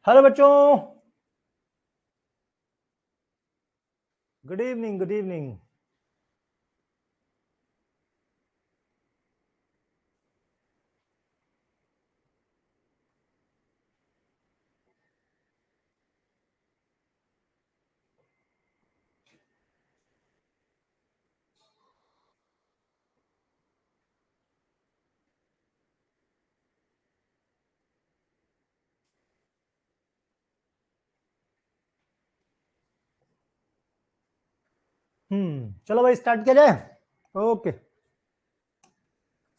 Hello बच्चों, good evening. Good evening. चलो भाई स्टार्ट किया जाए। ओके।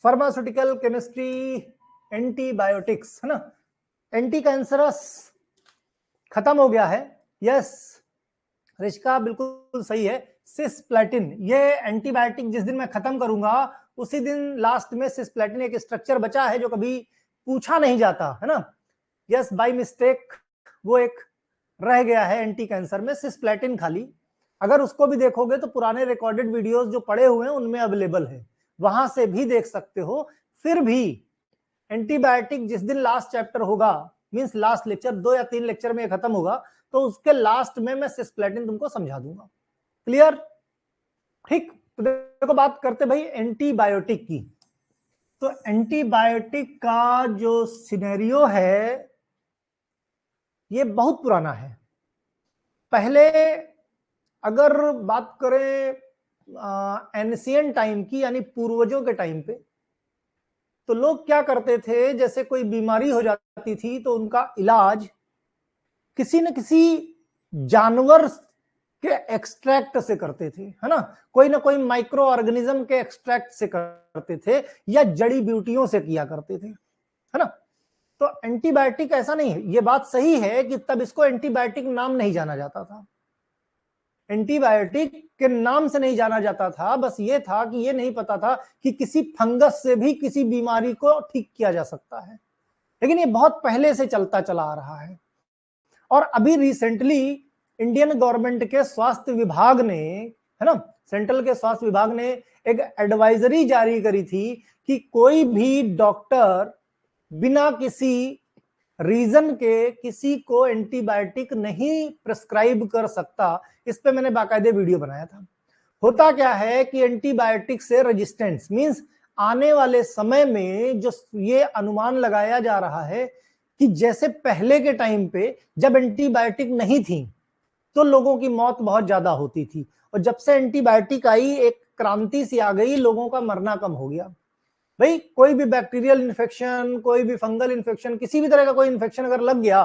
फार्मास्यूटिकल केमिस्ट्री, एंटीबायोटिक्स, है ना। एंटी कैंसरस खत्म हो गया है। यस, रिश्का बिल्कुल सही है। सिस्प्लेटिन, ये एंटीबायोटिक जिस दिन मैं खत्म करूंगा उसी दिन लास्ट में सिस्प्लेटिन एक स्ट्रक्चर बचा है जो कभी पूछा नहीं जाता, है ना। यस, बाय मिस्टेक वो एक रह गया है एंटी कैंसर में, सिस्प्लेटिन खाली। अगर उसको भी देखोगे तो पुराने रिकॉर्डेड वीडियोस जो पड़े हुए हैं उनमें अवेलेबल है, वहां से भी देख सकते हो। फिर भी एंटीबायोटिक जिस दिन लास्ट चैप्टर होगा, मींस लास्ट लेक्चर, 2 या 3 लेक्चर में खत्म होगा, तो उसके लास्ट में मैं सिस्प्लेटिन तुमको समझा दूंगा। क्लियर? ठीक। तो देखो बात करते भाई एंटीबायोटिक की। तो एंटीबायोटिक का जो सिनेरियो है ये बहुत पुराना है। पहले अगर बात करें एंशिएंट टाइम की, यानी पूर्वजों के टाइम पे, तो लोग क्या करते थे, जैसे कोई बीमारी हो जाती थी तो उनका इलाज किसी न किसी जानवर के एक्सट्रैक्ट से करते थे, है ना। कोई ना कोई माइक्रो ऑर्गेनिज्म के एक्सट्रैक्ट से करते थे या जड़ी बूटियों से किया करते थे, है ना। तो एंटीबायोटिक ऐसा नहीं है। ये बात सही है कि तब इसको एंटीबायोटिक नाम नहीं जाना जाता था। एंटीबायोटिक के नाम से नहीं जाना जाता था, बस ये था कि ये नहीं पता था कि किसी फंगस से भी किसी बीमारी को ठीक किया जा सकता है। लेकिन ये बहुत पहले से चलता चला आ रहा है। और अभी रिसेंटली इंडियन गवर्नमेंट के स्वास्थ्य विभाग ने, है ना, सेंट्रल के स्वास्थ्य विभाग ने एक एडवाइजरी जारी करी थी कि कोई भी डॉक्टर बिना किसी रीजन के किसी को एंटीबायोटिक नहीं प्रिस्क्राइब कर सकता। इस पे मैंने बाकायदे वीडियो बनाया था। होता क्या है कि एंटीबायोटिक से रेजिस्टेंस, मींस आने वाले समय में जो ये अनुमान लगाया जा रहा है कि जैसे पहले के टाइम पे जब एंटीबायोटिक नहीं थी तो लोगों की मौत बहुत ज्यादा होती थी, और जब से एंटीबायोटिक आई एक क्रांति सी आ गई, लोगों का मरना कम हो गया। भाई कोई भी बैक्टीरियल इन्फेक्शन, कोई भी फंगल इन्फेक्शन, किसी भी तरह का कोई इन्फेक्शन अगर लग गया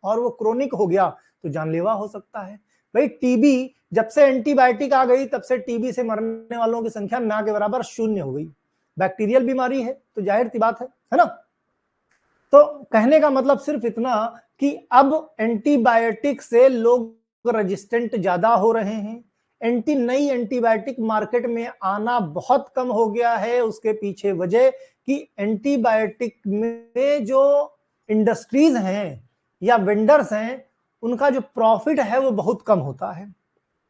और वो क्रोनिक हो गया तो जानलेवा हो सकता है। भाई टीबी, जब से एंटीबायोटिक आ गई तब से टीबी से मरने वालों की संख्या ना के बराबर शून्य हो गई। बैक्टीरियल बीमारी है तो जाहिर सी बात है ना। तो कहने का मतलब सिर्फ इतना कि अब एंटीबायोटिक से लोग रेजिस्टेंट ज्यादा हो रहे हैं। नई एंटीबायोटिक मार्केट में आना बहुत कम हो गया है। उसके पीछे वजह कि एंटीबायोटिक में जो इंडस्ट्रीज हैं या वेंडर्स हैं उनका जो प्रॉफिट है वो बहुत कम होता है।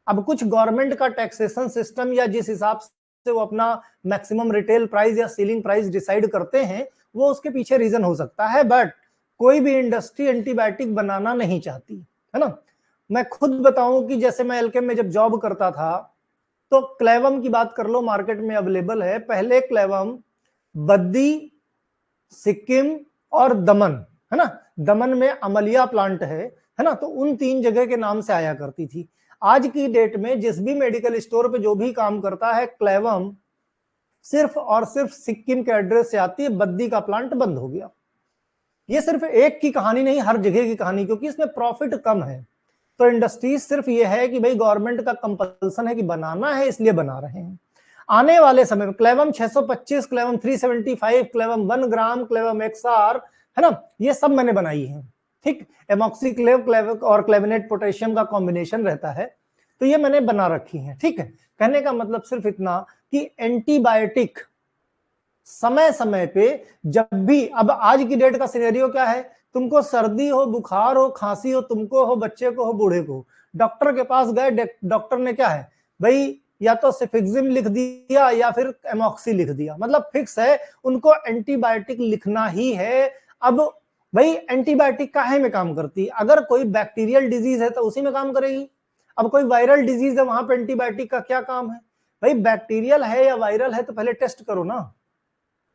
अब कुछ गवर्नमेंट का टैक्सेशन सिस्टम या जिस हिसाब से वो अपना मैक्सिमम रिटेल प्राइस या सीलिंग प्राइस डिसाइड करते हैं वो उसके पीछे रीजन हो सकता है, बट कोई भी इंडस्ट्री एंटीबायोटिक बनाना नहीं चाहती, है ना। मैं खुद बताऊं कि जैसे मैं एलकेम में जब जॉब करता था तो क्लेवम की बात कर लो, मार्केट में अवेलेबल है। पहले क्लेवम बद्दी, सिक्किम और दमन, है ना, दमन में अमलिया प्लांट है ना, तो उन 3 जगह के नाम से आया करती थी। आज की डेट में जिस भी मेडिकल स्टोर पे जो भी काम करता है क्लेवम सिर्फ और सिर्फ सिक्किम के एड्रेस से आती है। बद्दी का प्लांट बंद हो गया। ये सिर्फ एक की कहानी नहीं, हर जगह की कहानी, क्योंकि इसमें प्रॉफिट कम है। तो इंडस्ट्रीज सिर्फ ये है कि भाई गवर्नमेंट का कंपल्सन है कि बनाना है इसलिए बना रहे हैं। आने वाले समय में क्लेवम 625, क्लेवम 375, क्लेवम 1 ग्राम, क्लेवम एक्सआर, है ना, ये सब मैंने बनाई है। ठीक, एमॉक्सीक्लेव क्लेव और क्लेविनेट पोटेशियम का कॉम्बिनेशन रहता है, तो ये मैंने बना रखी है। ठीक है, कहने का मतलब सिर्फ इतना कि एंटीबायोटिक समय समय पे जब भी, अब आज की डेट का सिनेरियो क्या है, तुमको सर्दी हो, बुखार हो, खांसी हो, तुमको हो, बच्चे को हो, बूढ़े को, डॉक्टर के पास गए, डॉक्टर ने क्या है भाई, या तो सिफिक्सिम लिख दिया या फिर एमॉक्सी लिख दिया, मतलब फिक्स है, उनको एंटीबायोटिक लिखना ही है। अब भाई एंटीबायोटिक काहे में काम करती है? अगर कोई बैक्टीरियल डिजीज है तो उसी में काम करेगी। अब कोई वायरल डिजीज है, वहां पे एंटीबायोटिक का क्या काम है? भाई बैक्टीरियल है या वायरल है तो पहले टेस्ट करो ना।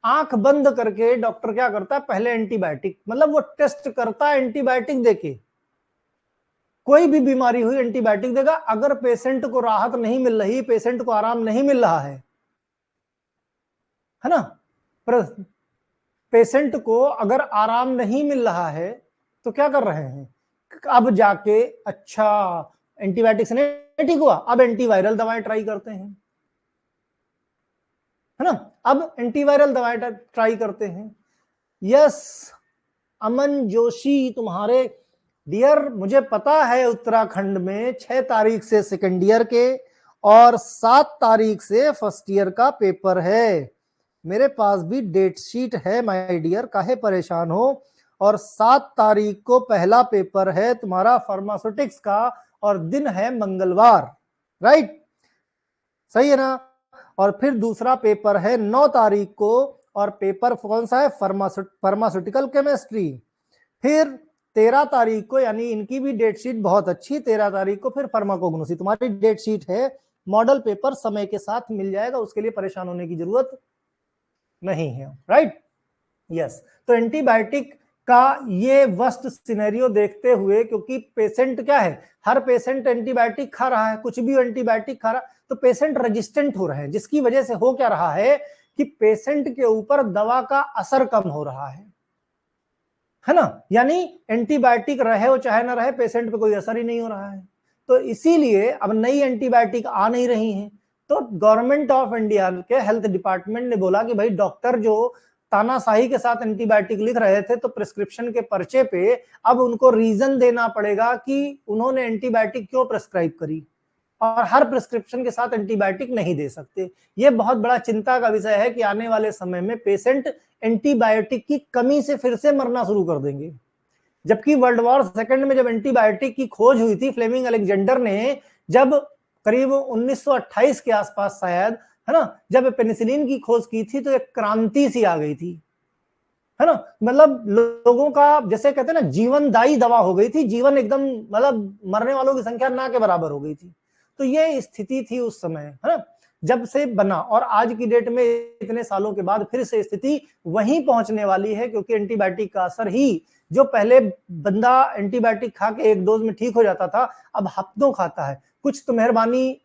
आंख बंद करके डॉक्टर क्या करता है? पहले एंटीबायोटिक, मतलब वो टेस्ट करता है एंटीबायोटिक देके। कोई भी बीमारी हुई एंटीबायोटिक देगा। अगर पेशेंट को राहत नहीं मिल रही, पेशेंट को आराम नहीं मिल रहा है ना, पर पेशेंट को अगर आराम नहीं मिल रहा है तो क्या कर रहे हैं? अब जाके अच्छा एंटीबायोटिक से नहीं ठीक हुआ, अब एंटीवायरल दवाएं ट्राई करते हैं, है ना। अब एंटीवायरल दवाएं ट्राई करते हैं। यस अमन जोशी तुम्हारे डियर, मुझे पता है उत्तराखंड में 6 तारीख से सेकेंड ईयर के और 7 तारीख से फर्स्ट ईयर का पेपर है। मेरे पास भी डेट शीट है माय डियर, काहे परेशान हो। और 7 तारीख को पहला पेपर है तुम्हारा फार्मास्यूटिक्स का और दिन है मंगलवार, राइट, सही है ना। और फिर दूसरा पेपर है 9 तारीख को, और पेपर कौन सा है? Pharmaceutical chemistry. फिर 13 तारीख को, यानी इनकी भी डेट शीट बहुत अच्छी, 13 तारीख को फिर फार्माकोग्नोसी। तुम्हारी डेट शीट है, मॉडल पेपर समय के साथ मिल जाएगा, उसके लिए परेशान होने की जरूरत नहीं है, राइट। यस तो एंटीबायोटिक का ये वर्स्ट सिनेरियो देखते हुए, क्योंकि पेशेंट क्या है, हर पेशेंट एंटीबायोटिक खा रहा है, कुछ भी एंटीबायोटिक खा रहा, तो पेशेंट रेजिस्टेंट हो रहे हैं, जिसकी वजह से हो क्या रहा है कि पेशेंट के ऊपर दवा का असर कम हो रहा है ना। यानी एंटीबायोटिक रहे हो चाहे ना रहे, पेशेंट पे कोई असर ही नहीं हो रहा है। तो इसीलिए अब नई एंटीबायोटिक आ नहीं रही हैं। तो गवर्नमेंट ऑफ इंडिया के हेल्थ डिपार्टमेंट ने बोला कि भाई डॉक्टर जो तानाशाही के साथ एंटीबायोटिक लिख रहे थे, तो प्रिस्क्रिप्शन के पर्चे पे अब उनको रीजन देना पड़ेगा कि उन्होंने एंटीबायोटिक क्यों प्रिस्क्राइब करी, और हर प्रिस्क्रिप्शन के साथ एंटीबायोटिक नहीं दे सकते। यह बहुत बड़ा चिंता का विषय है कि आने वाले समय में पेशेंट एंटीबायोटिक की कमी से फिर से मरना शुरू कर देंगे। जबकि वर्ल्ड वॉर सेकंड में जब एंटीबायोटिक की खोज हुई थी, फ्लेमिंग अलेक्जेंडर ने जब करीब 1928 के आसपास शायद, है ना, जब पेनिसिलिन की खोज की थी, तो एक क्रांति सी आ गई थी, है ना। मतलब लोगों का, जैसे कहते हैं ना, जीवनदायी दवा हो गई थी, जीवन एकदम, मतलब मरने वालों की संख्या ना के बराबर हो गई थी। तो ये स्थिति थी उस समय, है ना, जब से बना। और आज की डेट में इतने सालों के बाद फिर से स्थिति वहीं पहुंचने वाली है, क्योंकि एंटीबायोटिक का असर ही, जो पहले बंदा एंटीबायोटिक खा के एक डोज में ठीक हो जाता था, अब हफ्तों खाता है। कुछ तो मेहरबानी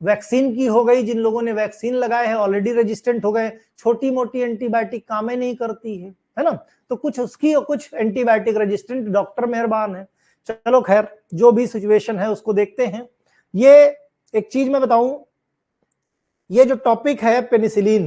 वैक्सीन की हो गई, जिन लोगों ने वैक्सीन लगाए हैं ऑलरेडी रेजिस्टेंट हो गए, छोटी मोटी एंटीबायोटिक काम ही नहीं करती है ना। तो कुछ उसकी और कुछ एंटीबायोटिक रेजिस्टेंट, डॉक्टर मेहरबान है। चलो खैर, जो भी सिचुएशन है उसको देखते हैं। ये एक चीज मैं बताऊं, ये जो टॉपिक है पेनिसिलिन,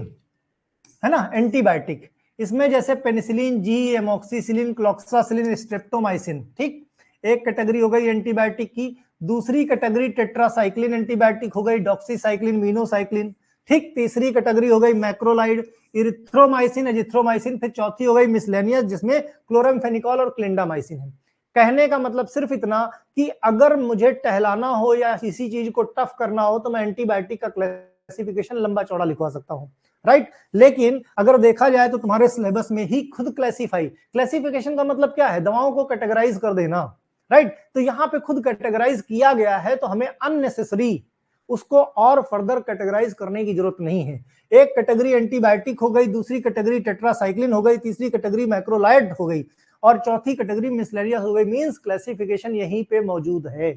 है ना, एंटीबायोटिक, इसमें जैसे penicillin G, amoxicillin, cloxacillin, streptomycin, ठीक, एक कैटेगरी हो गई एंटीबायोटिक की। दूसरी कैटेगरी टेट्रासाइक्लिन एंटीबायोटिक हो गई, डॉक्सीसाइक्लिन, मीनोसाइक्लिन, ठीक। तीसरी कैटेगरी हो गई मैक्रोलाइड, इरिथ्रोमाइसिन, एजिथ्रोमाइसिन। फिर चौथी हो गई मिसलेनियस, जिसमें क्लोरामफेनिकॉल और क्लिंडामाइसिन है। कहने का मतलब सिर्फ इतना कि अगर मुझे टहलाना हो या किसी चीज को टफ करना हो, तो मैं एंटीबायोटिक का क्लासिफिकेशन लंबा चौड़ा लिखवा सकता हूं, राइट। लेकिन अगर देखा जाए तो तुम्हारे सिलेबस में ही खुद क्लासिफिकेशन का मतलब क्या है? दवाओं को कैटेगराइज कर देना, राइट। तो यहां पे खुद कैटेगराइज किया गया है, तो हमें अननेसेसरी उसको और फर्दर कैटेगराइज करने की जरूरत नहीं है। एक कैटेगरी एंटीबायोटिक हो गई, दूसरी कैटेगरी टेट्रासाइक्लिन हो गई, तीसरी कैटेगरी मैक्रोलाइड हो गई, और चौथी कैटेगरी मिसलेनियस हो गई। मींस क्लासिफिकेशन यहीं पे मौजूद है।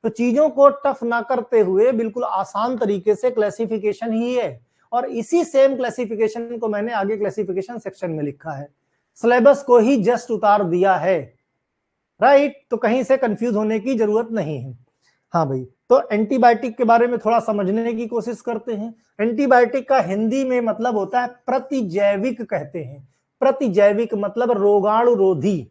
तो चीजों को टफ ना करते हुए बिल्कुल आसान तरीके से क्लासिफिकेशन ही है, और इसी सेम क्लासिफिकेशन को मैंने आगे क्लासिफिकेशन सेक्शन में लिखा है, सिलेबस को ही जस्ट उतार दिया है, राइट। तो कहीं से कंफ्यूज होने की जरूरत नहीं है। हाँ भाई, तो एंटीबायोटिक के बारे में थोड़ा समझने की कोशिश करते हैं। एंटीबायोटिक का हिंदी में मतलब होता है प्रतिजैविक, कहते हैं। प्रतिजैविक मतलब रोगाणुरोधी,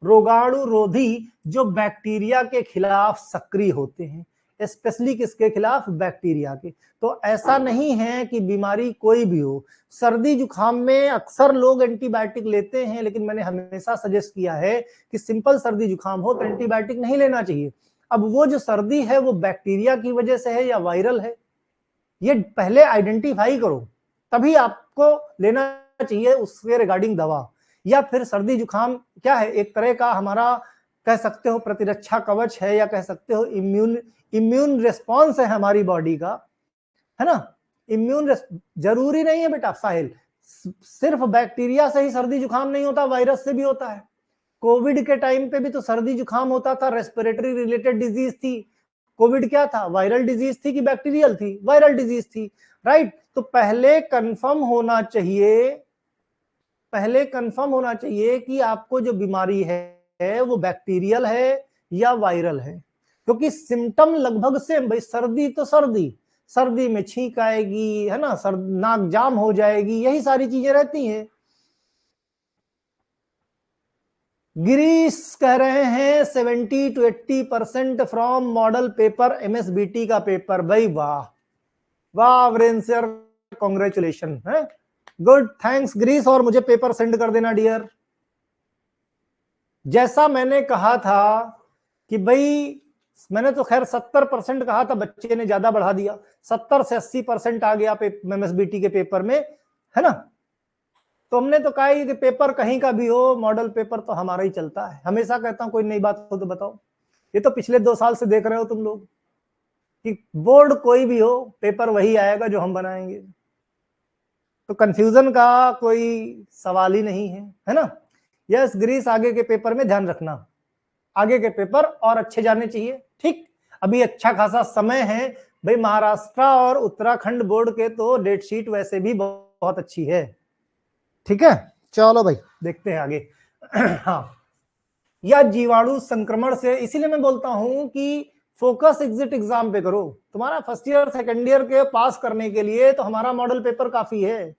रोगाणुरोधी जो बैक्टीरिया के खिलाफ सक्रिय होते हैं, स्पेशली किसके खिलाफ? बैक्टीरिया के। तो ऐसा नहीं है कि बीमारी कोई भी हो, सर्दी जुकाम में अक्सर लोग एंटीबायोटिक लेते हैं, लेकिन मैंने हमेशा सजेस्ट किया है कि सिंपल सर्दी जुकाम हो तो एंटीबायोटिक नहीं लेना चाहिए। अब वो जो सर्दी है वो बैक्टीरिया की वजह से है या वायरल है, ये पहले आइडेंटिफाई करो, तभी आपको लेना चाहिए उसके रिगार्डिंग दवा। या फिर सर्दी जुकाम क्या है, एक तरह का हमारा कह सकते हो प्रतिरक्षा कवच है, या कह सकते हो इम्यून रिस्पॉन्स है हमारी बॉडी का, है ना। जरूरी नहीं है बेटा साहिल, सिर्फ बैक्टीरिया से ही सर्दी जुकाम नहीं होता, वायरस से भी होता है। कोविड के टाइम पे भी तो सर्दी जुकाम होता था, रेस्पिरेटरी रिलेटेड डिजीज थी। कोविड क्या था, वायरल डिजीज थी कि बैक्टीरियल थी, वायरल डिजीज थी, राइट। तो पहले कंफर्म होना चाहिए कि आपको जो बीमारी है वो बैक्टीरियल है या वायरल है, क्योंकि सिम्टम लगभग सेम। भाई सर्दी तो सर्दी में छींक आएगी, है ना, नाक जाम हो जाएगी, यही सारी चीजें रहती हैं। गिरीश कह रहे हैं 70 to 80% from model paper MSBT का पेपर। भाई वाह वाह वीरेंद्र सर, कॉन्ग्रेचुलेशन है, गुड, थैंक्स गिरीश, और मुझे पेपर सेंड कर देना डियर। जैसा मैंने कहा था कि भाई, मैंने तो खैर 70% कहा था, बच्चे ने ज्यादा बढ़ा दिया, 70 से 80% आ गया एमएसबीटी के पेपर में, है ना। तो हमने तो कहा कि पेपर कहीं का भी हो, मॉडल पेपर तो हमारा ही चलता है। हमेशा कहता हूं कोई नई बात हो तो बताओ, ये तो पिछले 2 साल से देख रहे हो तुम लोग कि बोर्ड कोई भी हो, पेपर वही आएगा जो हम बनाएंगे, तो कंफ्यूजन का कोई सवाल ही नहीं है ना। यस गिरीश, आगे के पेपर में ध्यान रखना, आगे के पेपर और अच्छे जाने चाहिए, ठीक। अभी अच्छा खासा समय है भाई, महाराष्ट्र और उत्तराखंड बोर्ड के तो डेट शीट वैसे भी बहुत अच्छी है, ठीक है। चलो भाई देखते हैं आगे। हाँ, या जीवाणु संक्रमण से, इसीलिए मैं बोलता हूं कि फोकस एग्जिट एग्जाम पे करो। तुम्हारा फर्स्ट ईयर सेकेंड ईयर के पास करने के लिए तो हमारा मॉडल पेपर काफी है,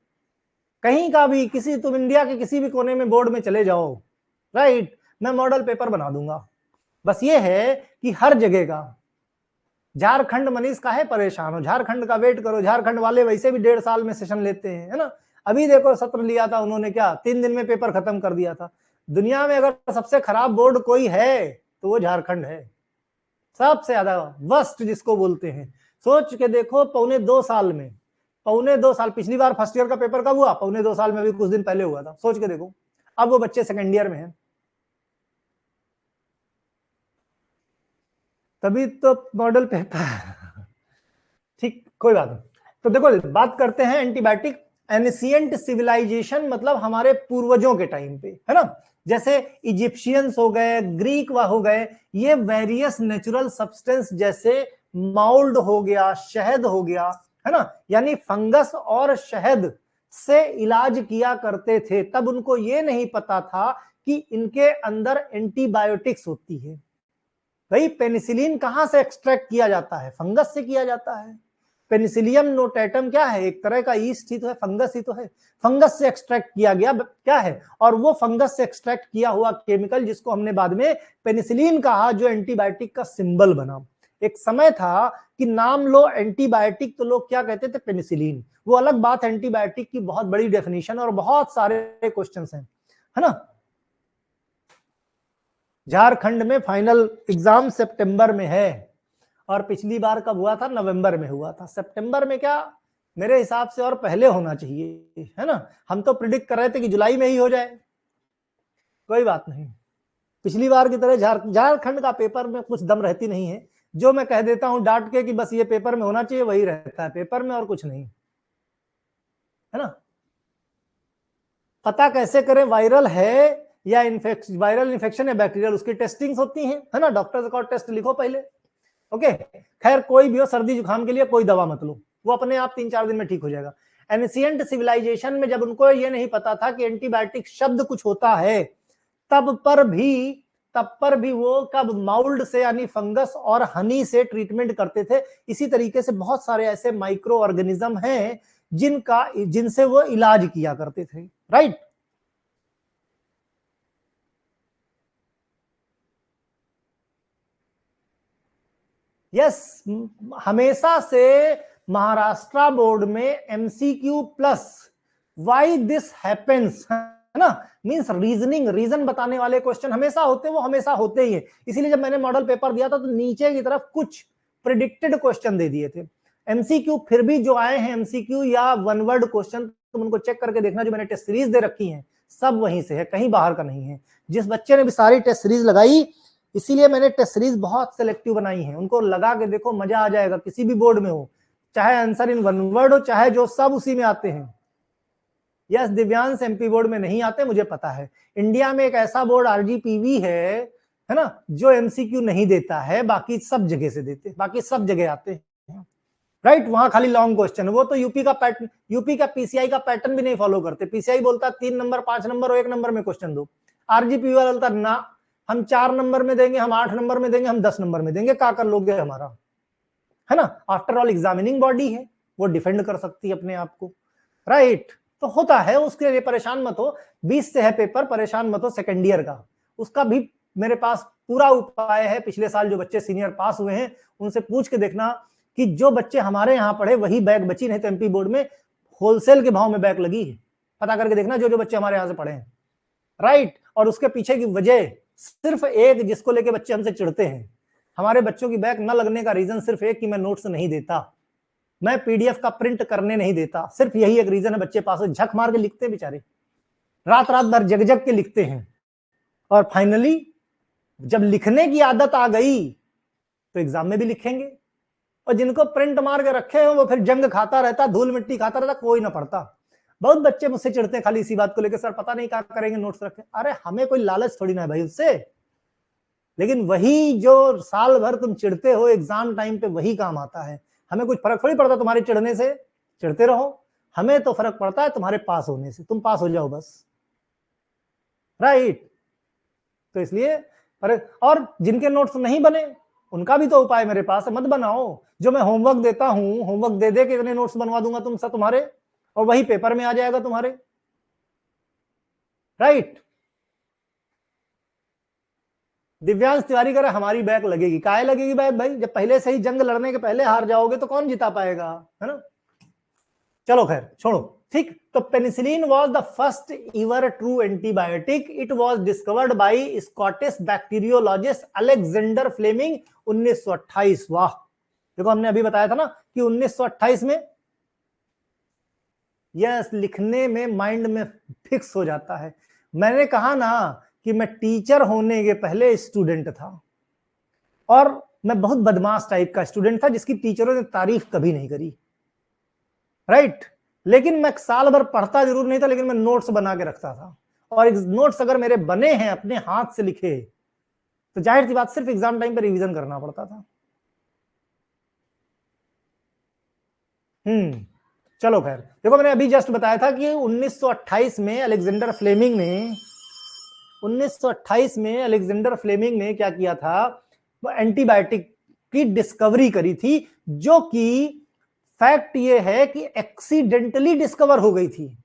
कहीं का भी किसी, तुम इंडिया के किसी भी कोने में बोर्ड में चले जाओ, राइट, मैं मॉडल पेपर बना दूंगा। बस ये है कि हर जगह का, झारखंड मनीष का है परेशान हो, झारखंड का वेट करो, झारखंड वाले वैसे भी 1.5 साल में सेशन लेते हैं, है ना। अभी देखो सत्र लिया था उन्होंने, क्या 3 दिन में पेपर खत्म कर दिया था। दुनिया में अगर सबसे खराब बोर्ड कोई है तो वो झारखंड है, सबसे ज्यादा वर्स्ट जिसको बोलते हैं। सोच के देखो, पौने दो साल, पिछली बार फर्स्ट ईयर का पेपर कब हुआ, पौने 2 साल में, भी कुछ दिन पहले हुआ था, सोच के देखो। अब वो बच्चे सेकेंड ईयर में हैं, तभी तो मॉडल पेपर। ठीक, कोई बात नहीं। तो देखो बात करते हैं एंटीबायोटिक। एनिशियंट सिविलाइजेशन मतलब हमारे पूर्वजों के टाइम पे, है ना, जैसे इजिप्शियंस हो गए, ग्रीक हो गए, ये वेरियस नेचुरल सब्सटेंस जैसे माउल्ड हो गया, शहद हो गया, है ना, यानी फंगस और शहद से इलाज किया करते थे। तब उनको ये नहीं पता था कि इनके अंदर एंटीबायोटिक्स होती है। भाई पेनिसिलिन कहां से एक्सट्रैक्ट किया जाता है, फंगस से किया जाता है। पेनिसिलियम नोटेटम क्या है, एक तरह का ईस्ट ही तो है, फंगस ही तो है, फंगस से एक्सट्रैक्ट किया गया क्या है, और वो फंगस से एक्सट्रैक्ट किया हुआ केमिकल जिसको हमने बाद में पेनिसिलिन कहा, जो एंटीबायोटिक का सिंबल बना। एक समय था कि नाम लो एंटीबायोटिक तो लोग क्या कहते थे, पेनिसिलिन। वो अलग बात, एंटीबायोटिक की बहुत बड़ी डेफिनेशन और बहुत सारे क्वेश्चंस हैं, है ना। झारखंड में फाइनल एग्जाम सितंबर में है, और पिछली बार कब हुआ था, नवंबर में हुआ था। सितंबर में क्या, मेरे हिसाब से और पहले होना चाहिए, है ना। हम तो प्रिडिक्ट कर रहे थे कि जुलाई में ही हो जाए, कोई बात नहीं। पिछली बार की तरह झारखंड का पेपर में कुछ दम रहती नहीं है, जो मैं कह देता हूं डांट के कि बस ये पेपर में होना चाहिए वही रहता है पेपर में, और कुछ नहीं, है ना। पता कैसे करें वायरल है या वायरल इन्फेक्शन या बैक्टीरियल, उसकी टेस्टिंग्स होती हैं, है ना, डॉक्टर का टेस्ट लिखो पहले, ओके। खैर कोई भी हो, सर्दी जुकाम के लिए कोई दवा मत लो, वो अपने आप 3-4 दिन में ठीक हो जाएगा। एनिशियंट सिविलाइजेशन में जब उनको ये नहीं पता था कि एंटीबायोटिक शब्द कुछ होता है, तब पर भी वो कब माउल्ड से यानी फंगस और हनी से ट्रीटमेंट करते थे। इसी तरीके से बहुत सारे ऐसे माइक्रो ऑर्गेनिज्म हैं जिनसे वो इलाज किया करते थे, राइट। यस, हमेशा से महाराष्ट्र बोर्ड में MCQ plus why this happens, है ना, मींस रीजन बताने वाले क्वेश्चन हमेशा होते, वो हमेशा होते ही है। इसीलिए जब मैंने मॉडल पेपर दिया था तो नीचे की तरफ कुछ प्रिडिक्टेड क्वेश्चन दे दिए थे। एमसीक्यू फिर भी जो आए हैं एमसीक्यू या वन वर्ड क्वेश्चन, तुम उनको चेक करके देखना, जो मैंने टेस्ट सीरीज दे रखी है सब वहीं से है, कहीं बाहर का नहीं है। जिस बच्चे ने भी सारी टेस्ट सीरीज लगाई, इसीलिए मैंने टेस्ट सीरीज बहुत सिलेक्टिव बनाई है, उनको लगा के देखो, मजा आ जाएगा। किसी भी बोर्ड में हो, चाहे आंसर इन वन वर्ड हो, चाहे जो सब उसी में आते हैं। यस, दिव्यांश एमपी बोर्ड में नहीं आते, मुझे पता है। इंडिया में एक ऐसा बोर्ड आरजीपीवी है ना, जो एमसीक्यू नहीं देता है, बाकी सब जगह से देते, बाकी सब जगह आते हैं, राइट। वहां खाली लॉन्ग क्वेश्चन, वो तो यूपी का पैटर्न, यूपी का पीसीआई का पैटर्न भी नहीं फॉलो करते। पीसीआई बोलता 3 नंबर 5 नंबर और 1 नंबर में क्वेश्चन दो। आरजीपी वाला बोलता ना, हम 4 नंबर में देंगे, हम 8 नंबर में देंगे, हम 10 नंबर में देंगे, क्या कर लोगे हमारा, है ना। आफ्टर ऑल एग्जामिनिंग बॉडी है, वो डिफेंड कर सकती है अपने आप को, राइट। तो होता है, उसके लिए परेशान मत हो। 20 से है पेपर, परेशान मत हो। सेकेंड ईयर का, उसका भी मेरे पास पूरा उपाय है। पिछले साल जो बच्चे सीनियर पास हुए हैं, उनसे पूछ के देखना कि जो बच्चे हमारे यहाँ पढ़े वही बैग बची, नहीं तो एमपी बोर्ड में होलसेल के भाव में बैग लगी है। पता करके देखना जो जो बच्चे हमारे यहाँ से पढ़े हैं, राइट। और उसके पीछे की वजह सिर्फ एक, जिसको लेके बच्चे हमसे चिढ़ते हैं। हमारे बच्चों की बैग न लगने का रीजन सिर्फ एक कि मैं नोट्स नहीं देता, मैं पीडीएफ का प्रिंट करने नहीं देता। सिर्फ यही एक रीजन है। बच्चे पास झक मार के लिखते हैं बेचारे, रात रात भर जग जग के लिखते हैं, और फाइनली जब लिखने की आदत आ गई तो एग्जाम में भी लिखेंगे। और जिनको प्रिंट मार के रखे हो वो फिर जंग खाता रहता, धूल मिट्टी खाता रहता, कोई ना पढ़ता। बहुत बच्चे मुझसे चिढ़ते हैं खाली इसी बात को लेकर, सर पता नहीं क्या करेंगे नोट्स रखे। अरे हमें कोई लालच थोड़ी ना है भाई उससे, लेकिन वही जो साल भर तुम चिढ़ते हो, एग्जाम टाइम पे वही काम आता है। हमें कुछ फर्क थोड़ी पड़ता तुम्हारे चिढ़ने से, चिढ़ते रहो। हमें तो फर्क पड़ता है तुम्हारे पास होने से, तुम पास हो जाओ बस, राइट। तो इसलिए और जिनके नोट्स नहीं बने उनका भी तो उपाय मेरे पास है, मत बनाओ। जो मैं होमवर्क देता हूं, होमवर्क दे दे के इतने नोट्स बनवा दूंगा तुमसे तुम्हारे, और वही पेपर में आ जाएगा तुम्हारे, राइट। दिव्यांश तिवारी कह रहा हमारी बैक लगेगी, काहे लगेगी बैक भाई, जब पहले से ही जंग लड़ने के पहले हार जाओगे तो कौन जिता पाएगा, है ना। चलो खैर छोड़ो, ठीक। तो penicillin was the first ever true antibiotic. It was discovered by Scottish bacteriologist Alexander Fleming 1928। वाह, देखो हमने अभी बताया था ना कि 1928 में, यस, लिखने में माइंड में फिक्स हो जाता है। मैंने कहा ना कि मैं टीचर होने के पहले स्टूडेंट था, और मैं बहुत बदमाश टाइप का स्टूडेंट था जिसकी टीचरों ने तारीफ कभी नहीं करी, राइट। लेकिन मैं साल भर पढ़ता जरूर नहीं था, लेकिन मैं नोट्स बना के रखता था, और नोट्स अगर मेरे बने हैं अपने हाथ से लिखे, तो जाहिर सी बात सिर्फ एग्जाम टाइम पर रिवीजन करना पड़ता था। चलो खैर, देखो मैंने अभी जस्ट बताया था कि 1928 में अलेक्जेंडर फ्लेमिंग ने 1928 में अलेक्जेंडर फ्लेमिंग ने क्या किया था, वो एंटीबायोटिक की डिस्कवरी करी थी, जो कि फैक्ट ये है कि एक्सीडेंटली डिस्कवर हो गई थी।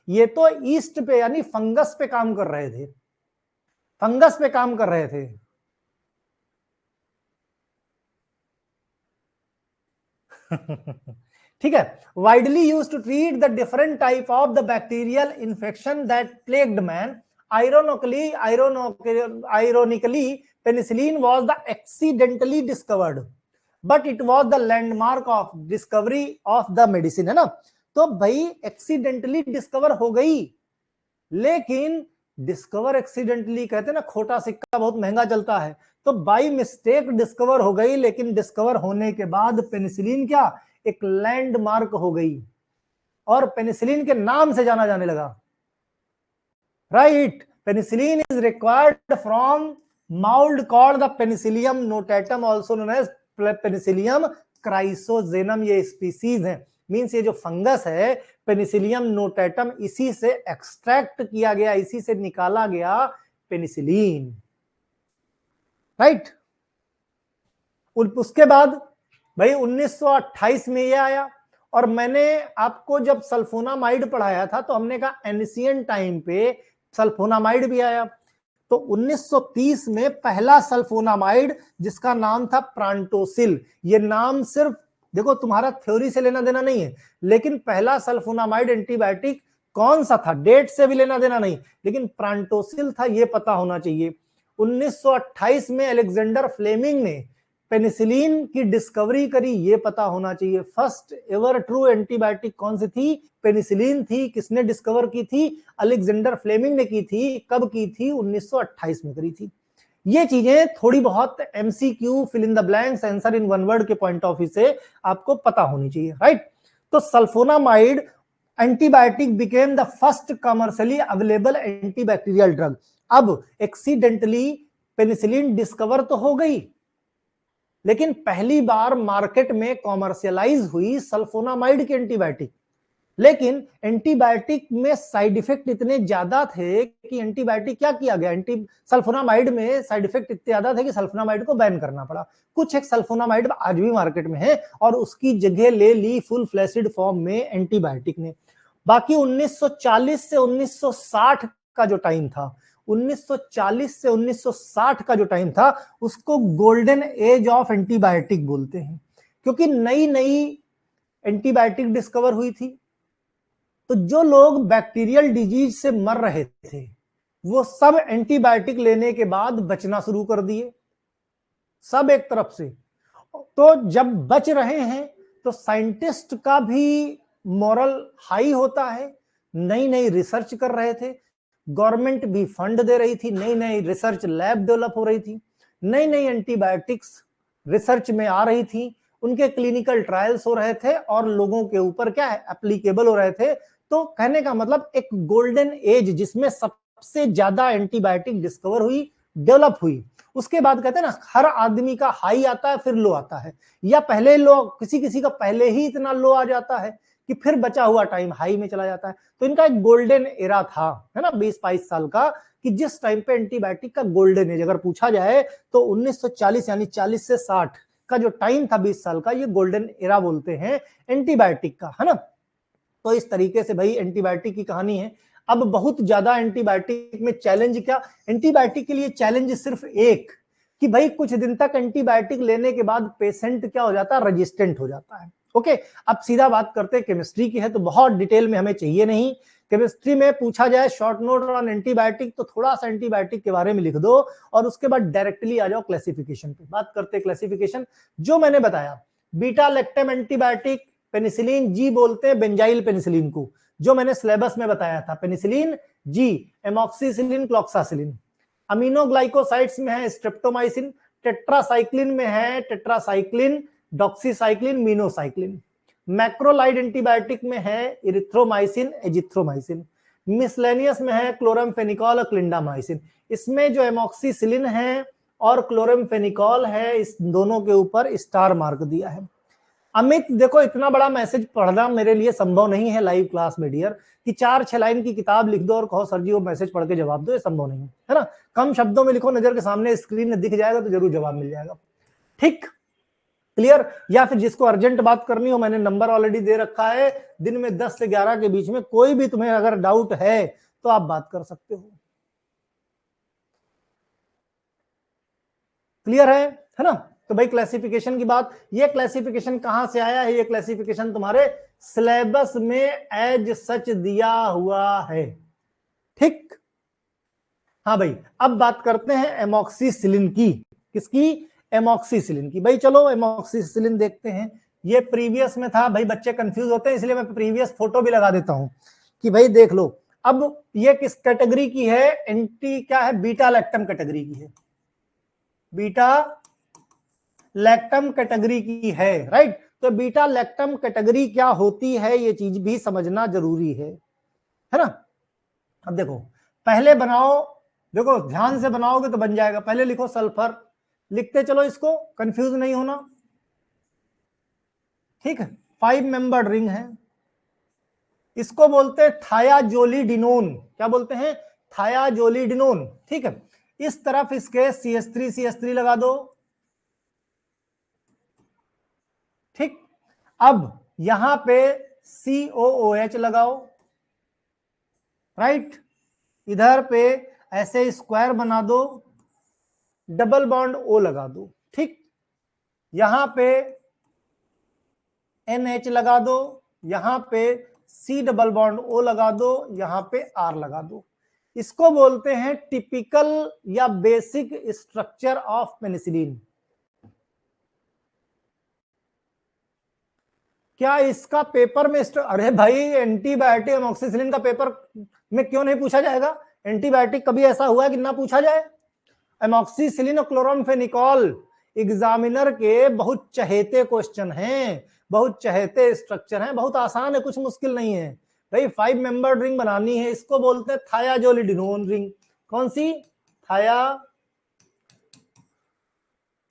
ये तो ईस्ट पे यानी फंगस पे काम कर रहे थे, फंगस पे काम कर रहे थे। ठीक है। Widely used to treat the different type of the bacterial infection that plagued man. Ironically, penicillin was the accidentally discovered, but it was the landmark of discovery of the medicine, है ना। तो भाई एक्सीडेंटली डिस्कवर हो गई, लेकिन discover accidentally कहते हैं ना, खोटा सिक्का बहुत महंगा चलता है। तो बाई मिस्टेक डिस्कवर हो गई, लेकिन डिस्कवर होने के बाद पेनिसिलिन क्या एक लैंडमार्क हो गई, और पेनिसिलिन के नाम से जाना जाने लगा, right. Penicillin is required from mold called the Penicillium notatum, also known as Penicillium chrysogenum। ये स्पीसीज है, मीन्स ये जो फंगस है पेनिसिलियम नोटेटम, इसी से एक्सट्रैक्ट किया गया, इसी से निकाला गया पेनिसिलिन, राइट। उसके बाद भाई 1928 में ये आया, और मैंने आपको जब सल्फोनामाइड पढ़ाया था तो हमने कहा एंशिएंट टाइम पे सल्फोनामाइड भी आया। तो 1930 में पहला सल्फोनामाइड जिसका नाम था प्रांटोसिल। ये नाम सिर्फ देखो तुम्हारा थ्योरी से लेना देना नहीं है, लेकिन पहला सल्फोनामाइड एंटीबायोटिक कौन सा था डेट से भी लेना देना नहीं, लेकिन प्रांटोसिल था ये पता होना चाहिए। 1928 में अलेक्जेंडर फ्लेमिंग ने पेनिसिलिन की डिस्कवरी करी ये पता होना चाहिए। फर्स्ट एवर ट्रू एंटीबायोटिक कौन सी थी? पेनिसिलिन थी। किसने डिस्कवर की थी? अलेक्जेंडर फ्लेमिंग ने की थी। कब की थी? 1928 में करी थी। ये चीजें थोड़ी बहुत MCQ, fill in the blanks, answer in one word के पॉइंट ऑफ व्यू से आपको पता होनी चाहिए, राइट। तो sulphonamide antibiotic became the first commercially available antibacterial drug. अब एक्सीडेंटली पेनिसिलिन डिस्कवर तो हो गई, लेकिन पहली बार मार्केट में कॉमर्शियलाइज हुई सल्फोनामाइड की एंटीबायोटिक। लेकिन एंटीबायोटिक में साइड इफेक्ट इतने ज्यादा थे कि एंटीबायोटिक क्या किया गया, सल्फोनामाइड में साइड इफेक्ट इतने ज्यादा थे कि सल्फोनामाइड को बैन करना पड़ा। कुछ एक सल्फोनामाइड आज भी मार्केट में है और उसकी जगह ले ली फुल फ्लैशिड फॉर्म में एंटीबायोटिक ने। बाकी 1940 से 1960 का जो टाइम था, 1940 से 1960 का जो टाइम था, उसको गोल्डन एज ऑफ एंटीबायोटिक बोलते हैं, क्योंकि नई नई एंटीबायोटिक डिस्कवर हुई थी। तो जो लोग बैक्टीरियल डिजीज से मर रहे थे वो सब एंटीबायोटिक लेने के बाद बचना शुरू कर दिए, सब एक तरफ से। तो जब बच रहे हैं तो साइंटिस्ट का भी मोरल हाई होता है, नई नई रिसर्च कर रहे थे, गवर्नमेंट भी फंड दे रही थी, नई नई रिसर्च लैब डेवलप हो रही थी, नई नई एंटीबायोटिक्स रिसर्च में आ रही थी, उनके क्लिनिकल ट्रायल्स हो रहे थे और लोगों के ऊपर क्या है एप्लीकेबल हो रहे थे। तो कहने का मतलब एक गोल्डन एज जिसमें सबसे ज्यादा एंटीबायोटिक डिस्कवर हुई, डेवलप हुई। उसके बाद कहते हैं ना हर आदमी का हाई आता है फिर लो आता है, या पहले लो, किसी किसी का पहले ही इतना लो आ जाता है कि फिर बचा हुआ टाइम हाई में चला जाता है। तो इनका एक गोल्डन एरा था, है ना, 20-22 साल का, कि जिस टाइम पे एंटीबायोटिक का गोल्डन एज अगर पूछा जाए तो 1940 यानी 40 से 60 का जो टाइम था 20 साल का, ये गोल्डन एरा बोलते हैं एंटीबायोटिक का, है ना। तो इस तरीके से भाई एंटीबायोटिक की कहानी है। अब बहुत ज्यादा एंटीबायोटिक में चैलेंज क्या, एंटीबायोटिक के लिए चैलेंज सिर्फ एक कि भाई कुछ दिन तक एंटीबायोटिक लेने के बाद पेशेंट क्या हो जाता है, रेजिस्टेंट हो जाता है। ओके, अब सीधा बात करते हैं केमिस्ट्री की है, तो बहुत डिटेल में हमें चाहिए नहीं। केमिस्ट्री में पूछा जाए शॉर्ट नोट ऑन एंटीबायोटिक तो थोड़ा सा एंटीबायोटिक के बारे में लिख दो और उसके बाद डायरेक्टली आ जाओ क्लासिफिकेशन पे। बात करते हैं क्लासिफिकेशन। जो मैंने बताया beta lactam antibiotic, penicillin G बोलते हैं बेंजाइल पेनिसिलिन को, जो मैंने सिलेबस में बताया था, penicillin G, amoxicillin, cloxacillin. Aminoglycosides में है स्ट्रेप्टोमाइसिन, टेट्रासाइक्लिन में है tetracycline, doxycycline, minocycline. Macrolide antibiotic में है इरिथ्रोमाइसिन, एजिथ्रोमाइसिन। मिसलेनियस में है क्लोरामफेनिकॉल और क्लिंडामाइसिन। इसमें जो एमॉक्सिसिलिन है और क्लोरामफेनिकॉल है, इस दोनों के ऊपर स्टार मार्क दिया है। अमित देखो इतना बड़ा मैसेज पढ़ना मेरे लिए संभव नहीं है लाइव क्लास में डियर, कि 4-6 लाइन की किताब लिख दो और कहो सर जी वो मैसेज पढ़ के जवाब दो, ये संभव नहीं है ना। कम शब्दों में लिखो, नजर के सामने स्क्रीन में दिख जाएगा तो जरूर जवाब मिल जाएगा। ठीक, क्लियर। या फिर जिसको अर्जेंट बात करनी हो, मैंने नंबर ऑलरेडी दे रखा है, दिन में 10 से 11 के बीच में कोई भी तुम्हें अगर डाउट है तो आप बात कर सकते हो। क्लियर है ना। तो भाई क्लासिफिकेशन की बात, ये क्लासिफिकेशन कहां से आया है, ये क्लासिफिकेशन तुम्हारे सिलेबस में एज सच दिया हुआ है। ठीक, हाँ भाई, अब बात करते हैं एमॉक्सिसिलिन की। किसकी? एमॉक्सिसिलिन की। भाई चलो एमॉक्सिसिलिन देखते हैं। ये प्रीवियस में था, भाई बच्चे कंफ्यूज होते हैं इसलिए मैं प्रीवियस फोटो भी लगा देता हूं कि भाई देख लो। अब ये किस कैटेगरी की है, एंटी क्या है, बीटा लैक्टम कैटेगरी की है, बीटा लैक्टम कैटेगरी की है, राइट। तो बीटा लैक्टम कैटेगरी क्या होती है ये चीज भी समझना जरूरी है ना। अब देखो पहले बनाओ, देखो ध्यान से बनाओगे तो बन जाएगा। पहले लिखो सल्फर, लिखते चलो इसको, कंफ्यूज नहीं होना, ठीक है। 5 मेंबर्ड रिंग है, इसको बोलते हैं थायाजोलिडिनोन। क्या बोलते हैं? थायाजोलिडिनोन, ठीक है। इस तरफ इसके CH3 लगा दो, ठीक। अब यहां पे COOH लगाओ, राइट। इधर पे ऐसे स्क्वायर बना दो, डबल बॉन्ड O लगा दो, ठीक। यहां पे NH लगा दो, यहां पे C डबल बॉन्ड O लगा दो, यहां पे R लगा दो। इसको बोलते हैं टिपिकल या बेसिक स्ट्रक्चर ऑफ पेनिसिलिन। क्या इसका पेपर में अरे भाई एंटीबायोटिक एमोक्सिसिलिन का पेपर में क्यों नहीं पूछा जाएगा? एंटीबायोटिक कभी ऐसा हुआ है कि ना पूछा जाए? एमोक्सिसिलिन और क्लोरामफेनिकॉल एग्जामिनर के बहुत चहेते क्वेश्चन हैं, बहुत चहेते स्ट्रक्चर हैं, बहुत आसान है, कुछ मुश्किल नहीं है भाई। 5 मेंबर रिंग बनानी है, इसको बोलते हैं थायाजोलिडिनोन रिंग। कौन सी?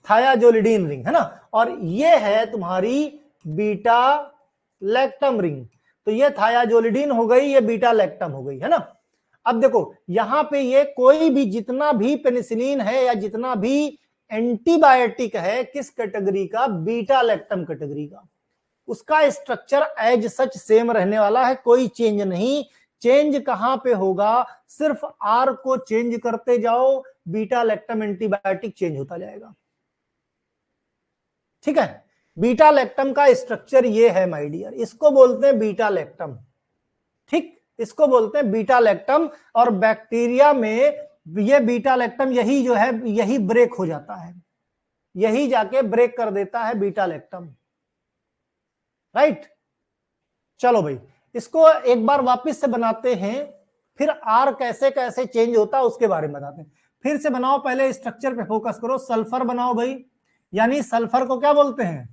थायाजोलिडीन रिंग है ना। और ये है तुम्हारी बीटा लैक्टम रिंग। तो ये थायाजोलिडीन हो गई, ये बीटा लैक्टम हो गई, है ना। अब देखो यहां पे ये कोई भी जितना भी पेनिसिलिन है या जितना भी एंटीबायोटिक है, किस कैटेगरी का? बीटा लैक्टम कैटेगरी का। उसका स्ट्रक्चर एज सच सेम रहने वाला है, कोई चेंज नहीं। चेंज कहां पे होगा? सिर्फ आर को चेंज करते जाओ, बीटा लैक्टम एंटीबायोटिक चेंज होता जाएगा। ठीक है, बीटा लैक्टम का स्ट्रक्चर ये है माय डियर, इसको बोलते हैं बीटा लैक्टम। ठीक, इसको बोलते हैं बीटा लैक्टम। और बैक्टीरिया में ये बीटा लैक्टम यही जो है, यही ब्रेक हो जाता है, यही जाके ब्रेक कर देता है बीटा लैक्टम। राइट, चलो भाई इसको एक बार वापस से बनाते हैं, फिर आर कैसे कैसे चेंज होता है उसके बारे में बताते हैं। फिर से बनाओ, पहले स्ट्रक्चर पे फोकस करो। सल्फर बनाओ भाई, यानी सल्फर को क्या बोलते हैं?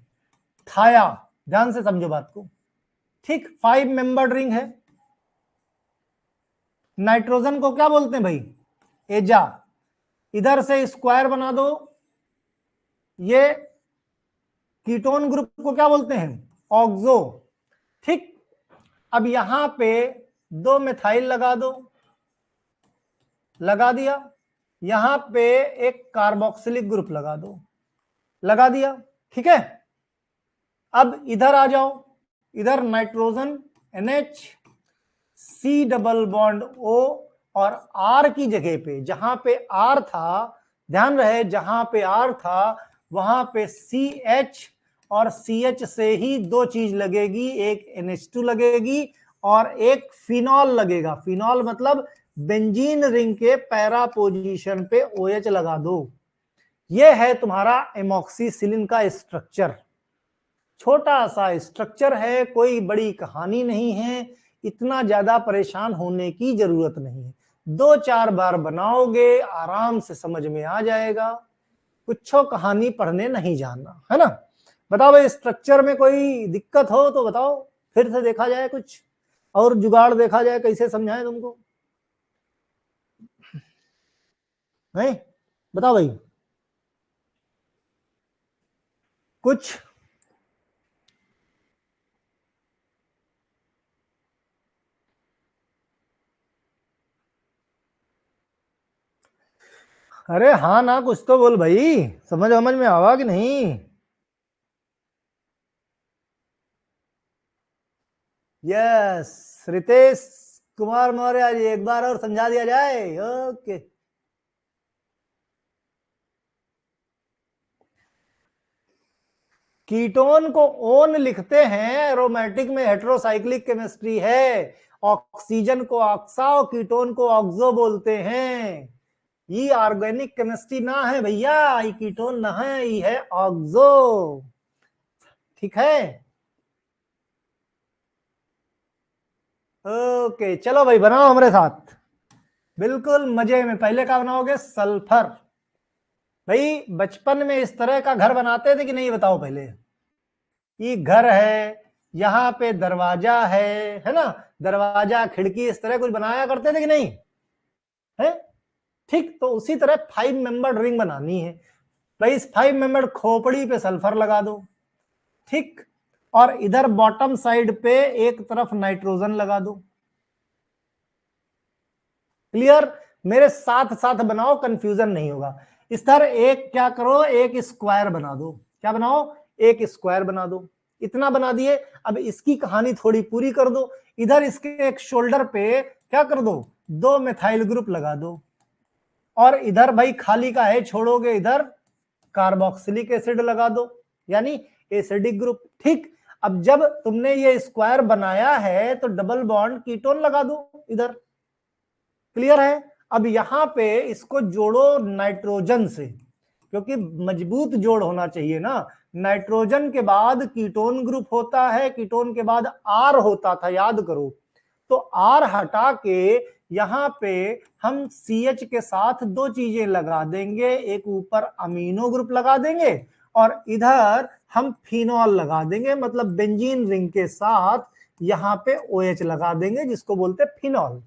थाया। ध्यान से समझो बात को। ठीक, 5 मेंबर्ड रिंग है। नाइट्रोजन को क्या बोलते हैं भाई? एजा। इधर से स्क्वायर बना दो, ये कीटोन ग्रुप को क्या बोलते हैं? ऑक्सो। ठीक, अब यहां पे 2 मिथाइल लगा दो, लगा दिया। यहां पे एक कार्बोक्सिलिक ग्रुप लगा दो, लगा दिया। ठीक है, अब इधर आ जाओ, इधर nitrogen NH, C double bond O, और R की जगह पे, जहां पे R था, ध्यान रहे जहां पे R था वहां पे CH, और CH से ही 2 चीज लगेगी, एक NH2 लगेगी और एक फिनॉल लगेगा। फिनॉल मतलब बेंजीन रिंग के पैरा पोजीशन पे OH लगा दो। ये है तुम्हारा एमोक्सिसिलिन का स्ट्रक्चर। छोटा सा स्ट्रक्चर है, कोई बड़ी कहानी नहीं है, इतना ज्यादा परेशान होने की जरूरत नहीं है। 2-4 बार बनाओगे आराम से समझ में आ जाएगा, कुछ कहानी पढ़ने नहीं जाना, है ना। बताओ भाई स्ट्रक्चर में कोई दिक्कत हो तो बताओ, फिर से देखा जाए, कुछ और जुगाड़ देखा जाए, कैसे समझाएं तुमको, नहीं? बताओ भाई कुछ। अरे हाँ ना, कुछ तो बोल भाई, समझ समझ में आवा कि नहीं? यस, रितेश कुमार मौर्य जी, एक बार और समझा दिया जाए। ओके, कीटोन को ओन लिखते हैं, एरोमेटिक में हेटेरोसाइक्लिक केमिस्ट्री है। ऑक्सीजन को ऑक्सा और कीटोन को ऑक्सो बोलते हैं। ये ऑर्गेनिक केमिस्ट्री ना है भैया, ये कीटोन ना है, ये है ऑक्सो। ठीक है, ओके चलो भाई बनाओ हमारे साथ, बिल्कुल मजे में। पहले क्या बनाओगे? सल्फर। भाई बचपन में इस तरह का घर बनाते थे कि नहीं, बताओ पहले। ये घर है, यहाँ पे दरवाजा है ना, दरवाजा खिड़की इस तरह कुछ बनाया करते थे कि नहीं है? ठीक, तो उसी तरह 5 मेंबर्ड रिंग बनानी है भाई। इस 5 मेंबर्ड खोपड़ी पे सल्फर लगा दो। ठीक, और इधर बॉटम साइड पे एक तरफ नाइट्रोजन लगा दो। क्लियर? मेरे साथ साथ बनाओ, कंफ्यूजन नहीं होगा। इस तरह एक क्या करो, एक स्क्वायर बना दो। क्या बनाओ? एक स्क्वायर बना दो। इतना बना दिए, अब इसकी कहानी थोड़ी पूरी कर दो। इधर इसके एक शोल्डर पे क्या कर दो? 2 मिथाइल ग्रुप लगा दो, और इधर भाई खाली का है, छोड़ोगे, इधर कार्बोक्सिलिक एसिड लगा दो, यानी एसिडिक ग्रुप। ठीक, अब जब तुमने ये स्क्वायर बनाया है तो डबल बॉन्ड कीटोन लगा दो इधर। क्लियर है? अब यहां पे इसको जोड़ो नाइट्रोजन से, क्योंकि मजबूत जोड़ होना चाहिए ना। नाइट्रोजन के बाद कीटोन ग्रुप होता है, कीटोन के बाद आर होता था, याद करो। तो आर हटा के यहां पे हम CH के साथ दो चीजें लगा देंगे, एक ऊपर अमीनो ग्रुप लगा देंगे और इधर हम फिनॉल लगा देंगे, मतलब बेंजीन रिंग के साथ यहां पे OH लगा देंगे, जिसको बोलते हैं फिनॉल।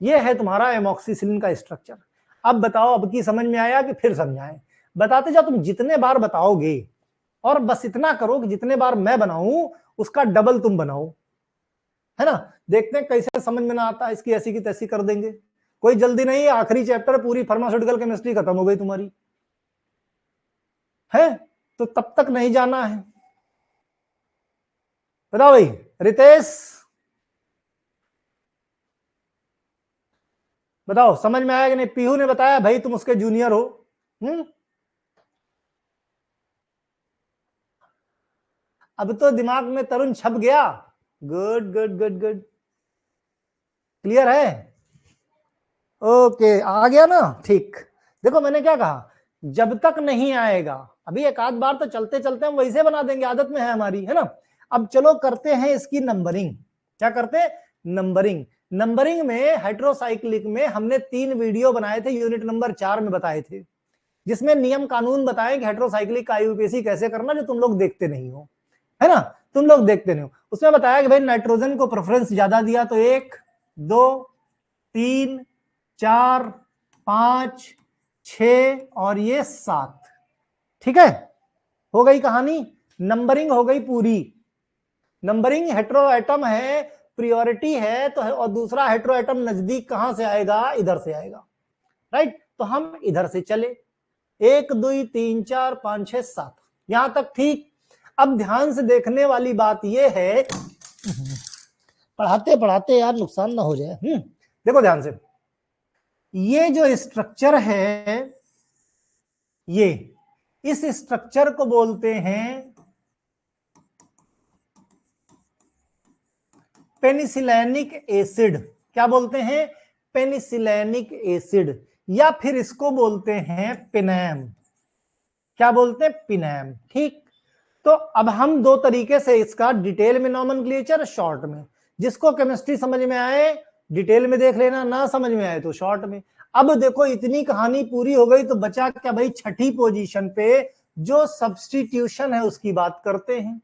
ये है तुम्हारा एमॉक्सिसिलिन का स्ट्रक्चर। अब बताओ, अब की समझ में आया कि फिर समझाएं? बताते जाओ, तुम जितने बार बताओगे, और बस इतना करो कि जितने बार मैं बनाऊं उसका डबल तुम बनाओ, है ना। देखते हैं कैसे समझ में ना आता, इसकी ऐसी की तैसी कर देंगे। कोई जल्दी नहीं है, आखिरी चैप्टर पूरी फार्मास्यूटिकल केमिस्ट्री खत्म हो गई तुम्हारी, है तो तब तक नहीं जाना है। बताओ भाई, रितेश बताओ समझ में आया कि नहीं? पीहू ने बताया भाई तुम उसके जूनियर हो। अब तो दिमाग में तरुण छप गया। Good good good good, clear है? ओके, आ गया ना? ठीक। देखो मैंने क्या कहा, जब तक नहीं आएगा, अभी एक आध बार तो चलते चलते हम वैसे बना देंगे, आदत में है हमारी, है ना। अब चलो करते हैं इसकी नंबरिंग। क्या करते हैं? नंबरिंग। नंबरिंग में हाइड्रोसाइक्लिक में हमने 3 वीडियो बनाए थे, यूनिट नंबर 4 में बताए थे, जिसमें नियम कानून बताए कि हाइड्रोसाइक्लिक का IUPAC कैसे करना, जो तुम लोग देखते नहीं हो, है ना। तुम लोग देखते नहीं हो। उसमें बताया कि भाई नाइट्रोजन को प्रेफरेंस ज्यादा दिया तो 1 2 3 4 5 6 और ये 7। ठीक है, हो गई कहानी, नंबरिंग हो गई पूरी। नंबरिंग हेट्रो एटम है, प्रियोरिटी है तो है, और दूसरा हेट्रो एटम नजदीक कहां से आएगा? इधर से आएगा, राइट। तो हम इधर से चले, 1 2 3 4 5 6 7, यहां तक ठीक। अब ध्यान से देखने वाली बात यह है, पढ़ाते पढ़ाते यार नुकसान ना हो जाए। देखो ध्यान से, ये जो स्ट्रक्चर है, ये इस स्ट्रक्चर को बोलते हैं पेनिसिलैनिक एसिड। क्या बोलते हैं? पेनिसिलैनिक एसिड, या फिर इसको बोलते हैं पिनैम। क्या बोलते हैं? पिनैम। ठीक। तो अब हम दो तरीके से इसका डिटेल में नॉमेनक्लेचर, शॉर्ट में। जिसको केमिस्ट्री समझ में आए डिटेल में देख लेना, ना समझ में आए तो शॉर्ट में। अब देखो इतनी कहानी पूरी हो गई, तो बचा क्या भाई? छठी पोजीशन पे जो सब्स्टिट्यूशन है उसकी बात करते हैं।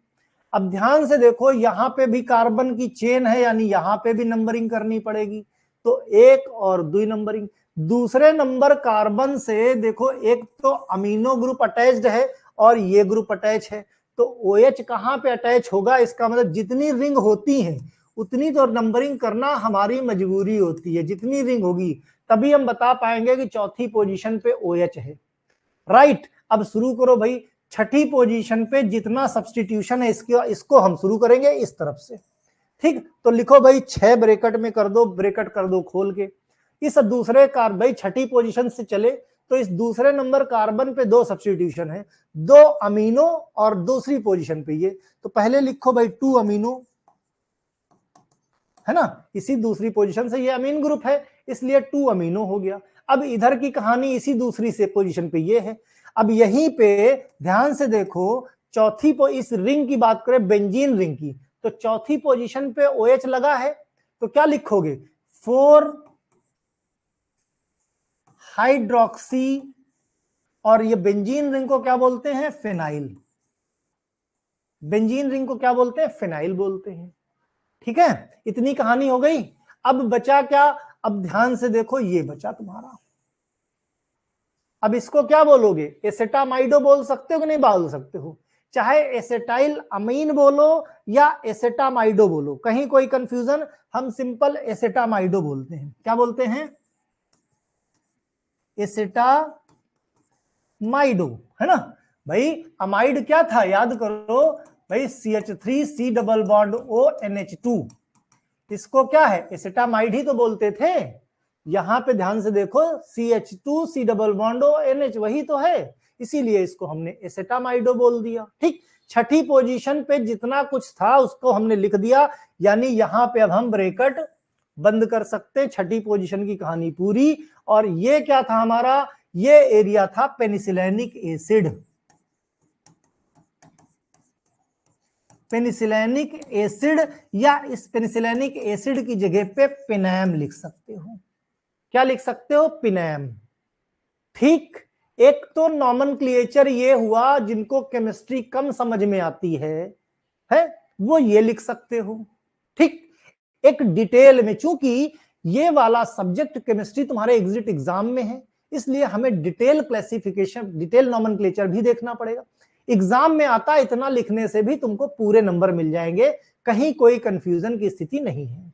अब ध्यान से देखो, यहां पे भी कार्बन की चेन है, यानी यहां पे भी नंबरिंग करनी पड़ेगी। तो 1 और 2 नंबरिंग। दूसरे नंबर कार्बन से देखो, एक तो अमीनो ग्रुप अटैच्ड है और ये ग्रुप अटैच है, तो OH कहां पे अटैच होगा? इसका मतलब जितनी रिंग होती है उतनी तो नंबरिंग करना हमारी मजबूरी होती है, जितनी रिंग होगी तभी हम बता पाएंगे कि चौथी पोजीशन पे OH है, राइट। अब शुरू करो भाई, छठी पोजीशन पे जितना सब्स्टिट्यूशन है इसको हम शुरू करेंगे इस तरफ से। ठीक, तो लिखो भाई 6 ब्रैकेट में कर दो, ब्रैकेट कर दो खोल के। इस दूसरे कार्बन, भाई छठी पोजीशन से चले तो इस दूसरे नंबर कार्बन पे 2 सब्स्टिट्यूशन है, 2 अमीनो और दूसरी पोजीशन पे ये। तो पहले लिखो भाई 2 अमीनो, है ना। इसी दूसरी पोजीशन से ये अमीन ग्रुप है, इसलिए 2 अमीनो हो गया। अब इधर की कहानी इसी दूसरी से पोजीशन पे ये है। अब यहीं पे ध्यान से देखो, चौथी इस रिंग की बात करें, बेंजीन रिंग की, तो चौथी पोजीशन पे OH लगा है, तो क्या लिखोगे? 4 हाइड्रोक्सी, और ये बेंजीन रिंग को क्या बोलते हैं? फेनाइल। बेंजीन रिंग को क्या बोलते हैं? फेनाइल बोलते हैं। ठीक है, इतनी कहानी हो गई। अब बचा क्या? अब ध्यान से देखो, ये बचा तुम्हारा। अब इसको क्या बोलोगे? एसेटामाइडो बोल सकते हो कि नहीं बोल सकते हो? चाहे एसेटाइल अमीन बोलो या एसेटामाइडो बोलो, कहीं कोई कंफ्यूजन? हम सिंपल एसेटामाइडो बोलते हैं। क्या बोलते हैं? एसेटामाइडो, है ना। भाई अमाइड क्या था? याद करो भाई, CH3C डबल बॉन्ड ONH2, इसको क्या है? एसेटामाइड ही तो बोलते थे। यहां पे ध्यान से देखो, CH2C डबल बॉन्ड ONH वही तो है, इसीलिए इसको हमने एसेटामाइडो बोल दिया। ठीक, छठी पोजीशन पे जितना कुछ था उसको हमने लिख दिया, यानी यहां पे अब हम ब्रैकेट बंद कर सकते। छठी पोजीशन की कहानी पूरी। और ये क्या था हमारा? ये एरिया था पेनिसिलिनिक एसिड। पेनिसिलिनिक एसिड, या इस पेनिसिलिनिक एसिड की जगह पे पिनैम लिख सकते हो। क्या लिख सकते हो? पिनैम। ठीक, एक तो नॉमेनक्लेचर ये हुआ जिनको केमिस्ट्री कम समझ में आती है वो ये लिख सकते हो। ठीक, एक डिटेल में, चूंकि ये वाला सब्जेक्ट केमिस्ट्री तुम्हारे एग्जिट एग्जाम में है, इसलिए हमें डिटेल क्लासिफिकेशन, डिटेल नॉमेनक्लेचर भी देखना पड़ेगा। एग्जाम में आता, इतना लिखने से भी तुमको पूरे नंबर मिल जाएंगे, कहीं कोई कंफ्यूजन की स्थिति नहीं है।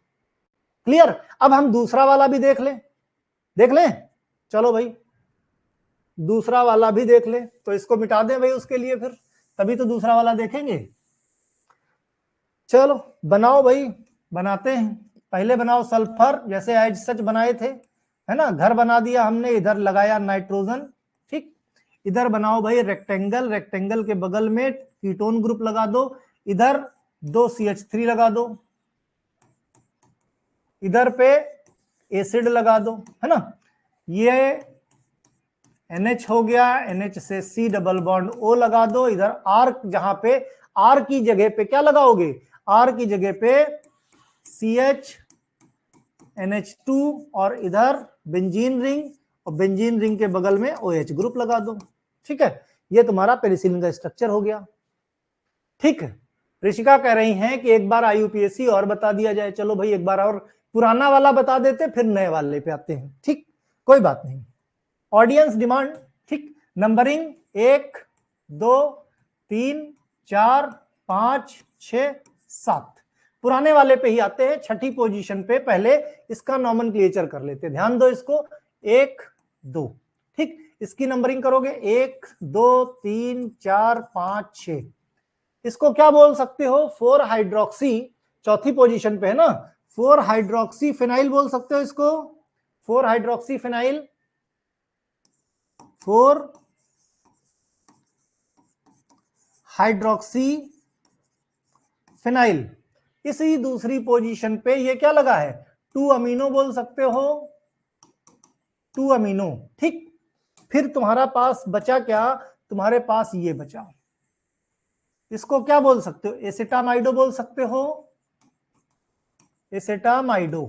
क्लियर? अब हम दूसरा वाला भी देख लें। देख लें? चलो भाई, दूसरा वाला भी देख ले। तो इसको मिटा दें भाई उसके लिए, फिर तभी तो दूसरा वाला देखेंगे। चलो बनाओ भाई, बनाते हैं। पहले बनाओ सल्फर, जैसे एज सच बनाए थे, है ना। घर बना दिया हमने, इधर लगाया नाइट्रोजन। ठीक, इधर बनाओ भाई रेक्टेंगल, रेक्टेंगल के बगल में कीटोन ग्रुप लगा दो, इधर 2 CH3 लगा दो, इधर पे एसिड लगा दो, है ना। ये NH हो गया, NH से C डबल बॉन्ड O लगा दो, इधर R, जहां पे R की जगह पे क्या लगाओगे? R की जगह पे CH NH2, और इधर बेंजीन रिंग, और बेंजीन रिंग के बगल में OH ग्रुप लगा दो। ठीक है, ये तुम्हारा पेनिसिलिन का स्ट्रक्चर हो गया। ठीक है, ऋषिका कह रही हैं कि एक बार IUPAC और बता दिया जाए। चलो भाई, एक बार और पुराना वाला बता देते, फिर नए वाले पे आते हैं। ठीक, कोई बात नहीं। Audience demand. ठीक, नंबरिंग 1 2 3 4 5 6 7, पुराने वाले पे ही आते हैं। छठी पोजीशन पे पहले इसका नॉमेनक्लेचर कर लेते हैं। ध्यान दो इसको, 1 2। ठीक, इसकी नंबरिंग करोगे 1 2 3 4 5 6। इसको क्या बोल सकते हो? 4 हाइड्रोक्सी, चौथी पोजीशन पे है ना, 4 हाइड्रोक्सी फिनाइल बोल सकते हो इसको। 4 हाइड्रोक्सी फिनाइल, 4 हाइड्रोक्सी फिनाइल। इसी दूसरी पोजीशन पे ये क्या लगा है? 2 अमीनो बोल सकते हो, 2 अमीनो। ठीक, फिर तुम्हारा पास बचा क्या? तुम्हारे पास ये बचा, इसको क्या बोल सकते हो? एसिटामाइडो बोल सकते हो, एसिटामाइडो।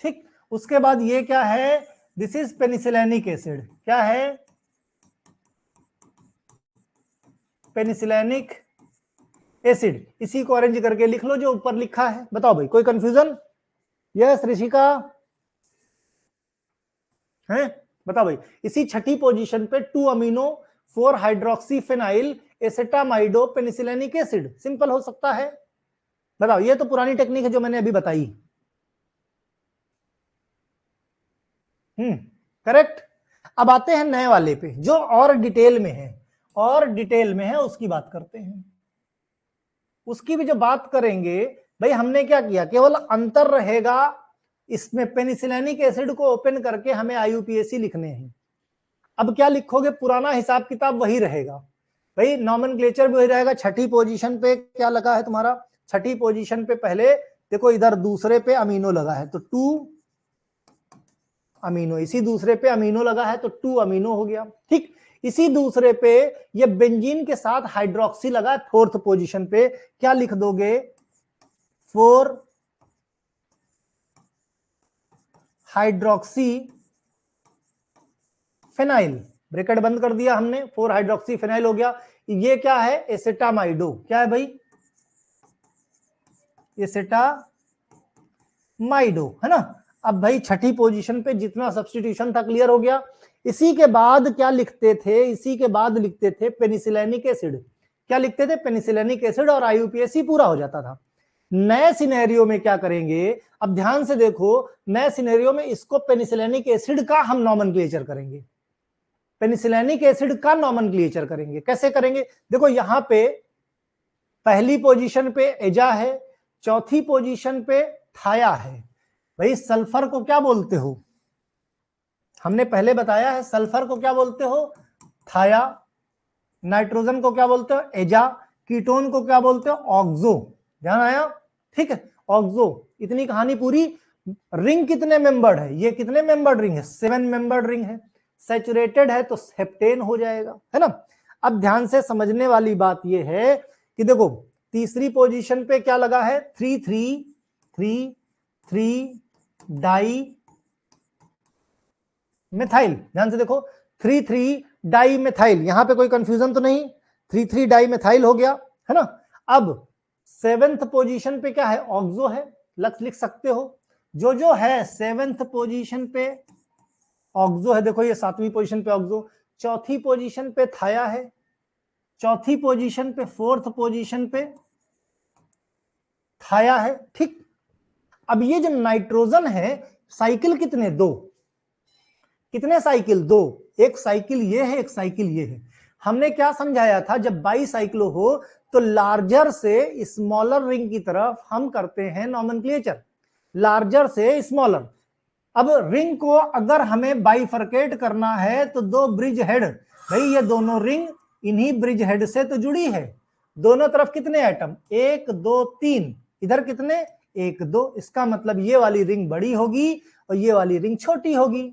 ठीक, उसके बाद ये क्या है? This is penicillinic acid. क्या है? Penicillinic acid. इसी को अरेंज करके लिख लो जो ऊपर लिखा है। बताओ भाई, कोई कंफ्यूजन? यस ऋषिका है, बताओ भाई। इसी छठी पोजीशन पे 2 amino, 4 hydroxy phenyl, acetamido, penicillinic acid. Simple हो सकता है। बताओ, ये तो पुरानी टेक्निक है जो मैंने अभी बताई। करेक्ट। अब आते हैं नए वाले पे, जो और डिटेल में है, और डिटेल में है, उसकी बात करते हैं। उसकी भी जो बात करेंगे भाई, हमने क्या किया? केवल अंतर रहेगा इसमें, पेनिसिलिनिक एसिड को ओपन करके हमें IUPAC लिखने हैं। अब क्या लिखोगे? पुराना हिसाब किताब वही रहेगा भाई, नॉमेनक्लेचर भी वही रहेगा। छठी पोजीशन पे क्या लगा है तुम्हारा? छठी पोजीशन पे पहले देखो, इधर दूसरे पे अमीनो लगा है तो 2 अमीनो, इसी दूसरे पे अमीनो लगा है तो 2 अमीनो हो गया। ठीक, इसी दूसरे पे ये बेंजीन के साथ हाइड्रोक्सी लगा है, 4th पोजीशन पे क्या लिख दोगे? 4 हाइड्रोक्सी फिनाइल, ब्रैकेट बंद कर दिया हमने, 4 हाइड्रोक्सी फिनाइल हो गया। ये क्या है? एसिटामाइडो। क्या है भाई? एसिटामाइडो, है ना। अब भाई छठी पोजीशन पे जितना सब्स्टिट्यूशन था क्लियर हो गया। इसी के बाद क्या लिखते थे? इसी के बाद लिखते थे पेनिसिलिनिक एसिड। क्या लिखते थे? पेनिसिलिनिक एसिड, और IUPAC पूरा हो जाता था। नए सिनेरियो में क्या करेंगे? अब ध्यान से देखो, नए सिनेरियो में इसको पेनिसिलिनिक एसिड का हम नॉमेनक्लेचर करेंगे। पेनिसिलिनिक एसिड का नॉमेनक्लेचर करेंगे। कैसे करेंगे? देखो, यहां पे पहली पोजीशन पे एजा है, चौथी पोजीशन पे थाया है। भाई सल्फर को क्या बोलते हो? हमने पहले बताया है, सल्फर को क्या बोलते हो? थाया। नाइट्रोजन को क्या बोलते हो? एजा। कीटोन को क्या बोलते हो? ऑक्सो। ध्यान आया? ठीक है, ऑक्सो। इतनी कहानी पूरी। रिंग कितने मेंबर्ड है? ये कितने मेंबर्ड रिंग है? 7 मेंबर्ड रिंग है। सैचुरेटेड है तो हेप्टेन हो जाएगा, है ना। अब ध्यान से समझने वाली बात यह है कि देखो तीसरी पोजीशन पे क्या लगा है, 3,3,3,3 डाई मिथाइल। ध्यान से देखो 3,3 डाई मिथाइल, यहां पे कोई कंफ्यूजन तो नहीं, 3,3 डाई मिथाइल हो गया, है ना। अब 7th पोजीशन पे क्या है, ऑक्सो है, लिख सकते हो। जो है 7th पोजीशन पे ऑक्सो है, देखो ये 7वीं पोजीशन पे ऑक्सो, चौथी पोजीशन पे थाया है, चौथी पोजीशन पे 4th पोजीशन पे थाया है, ठीक। अब ये जो नाइट्रोजन है, साइकिल कितने, 2, कितने साइकिल, 2, एक साइकिल ये है, एक साइकिल ये है। हमने क्या समझाया था, जब बाई साइक्लो हो तो लार्जर से स्मॉलर रिंग की तरफ हम करते हैं नॉमेनक्लेचर, लार्जर से स्मॉलर। अब रिंग को अगर हमें बाइफरकेट करना है तो 2 ब्रिज हेड, भाई ये दोनों रिंग इन्हीं ब्रिज हेड से तो जुड़ी है, दोनों तरफ कितने एटम, 1 2 3, इधर कितने, 1 2, इसका मतलब ये वाली रिंग बड़ी होगी और ये वाली रिंग छोटी होगी,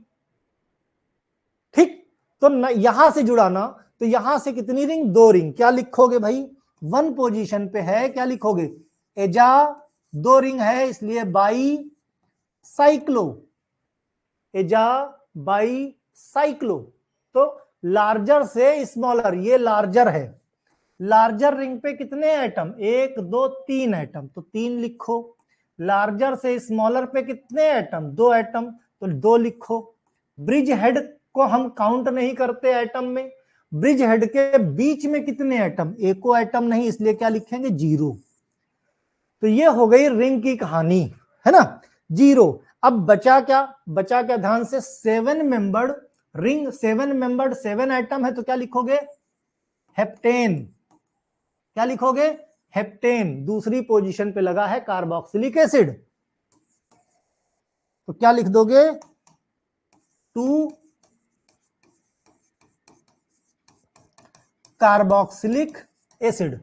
ठीक। तो यहां से जुड़ाना, तो यहां से कितनी रिंग, 2 रिंग, क्या लिखोगे भाई, 1 पोजीशन पे है, क्या लिखोगे, एजा, 2 रिंग है इसलिए बाई साइक्लो, एजा बाई साइक्लो। तो लार्जर से स्मॉलर, ये लार्जर है, लार्जर रिंग पे कितने एटम, 1 2 3 एटम, तो 3 लिखो। लार्जर से स्मॉलर पे कितने एटम, 2 एटम, तो 2 लिखो। ब्रिज हेड को हम काउंट नहीं करते एटम में, ब्रिज हेड के बीच में कितने एटम, एको एटम नहीं, इसलिए क्या लिखेंगे, 0। तो ये हो गई रिंग की कहानी, है ना, 0। अब बचा क्या, बचा क्या, ध्यान से, 7 मेंबर्ड रिंग, 7 मेंबर्ड 7 एटम है, तो क्या लिखोगे, हेप्टेन, क्या लिखोगे, हेप्टेन। दूसरी पोजीशन पे लगा है कार्बोक्सिलिक एसिड, तो क्या लिख दोगे, 2 कार्बोक्सिलिक एसिड।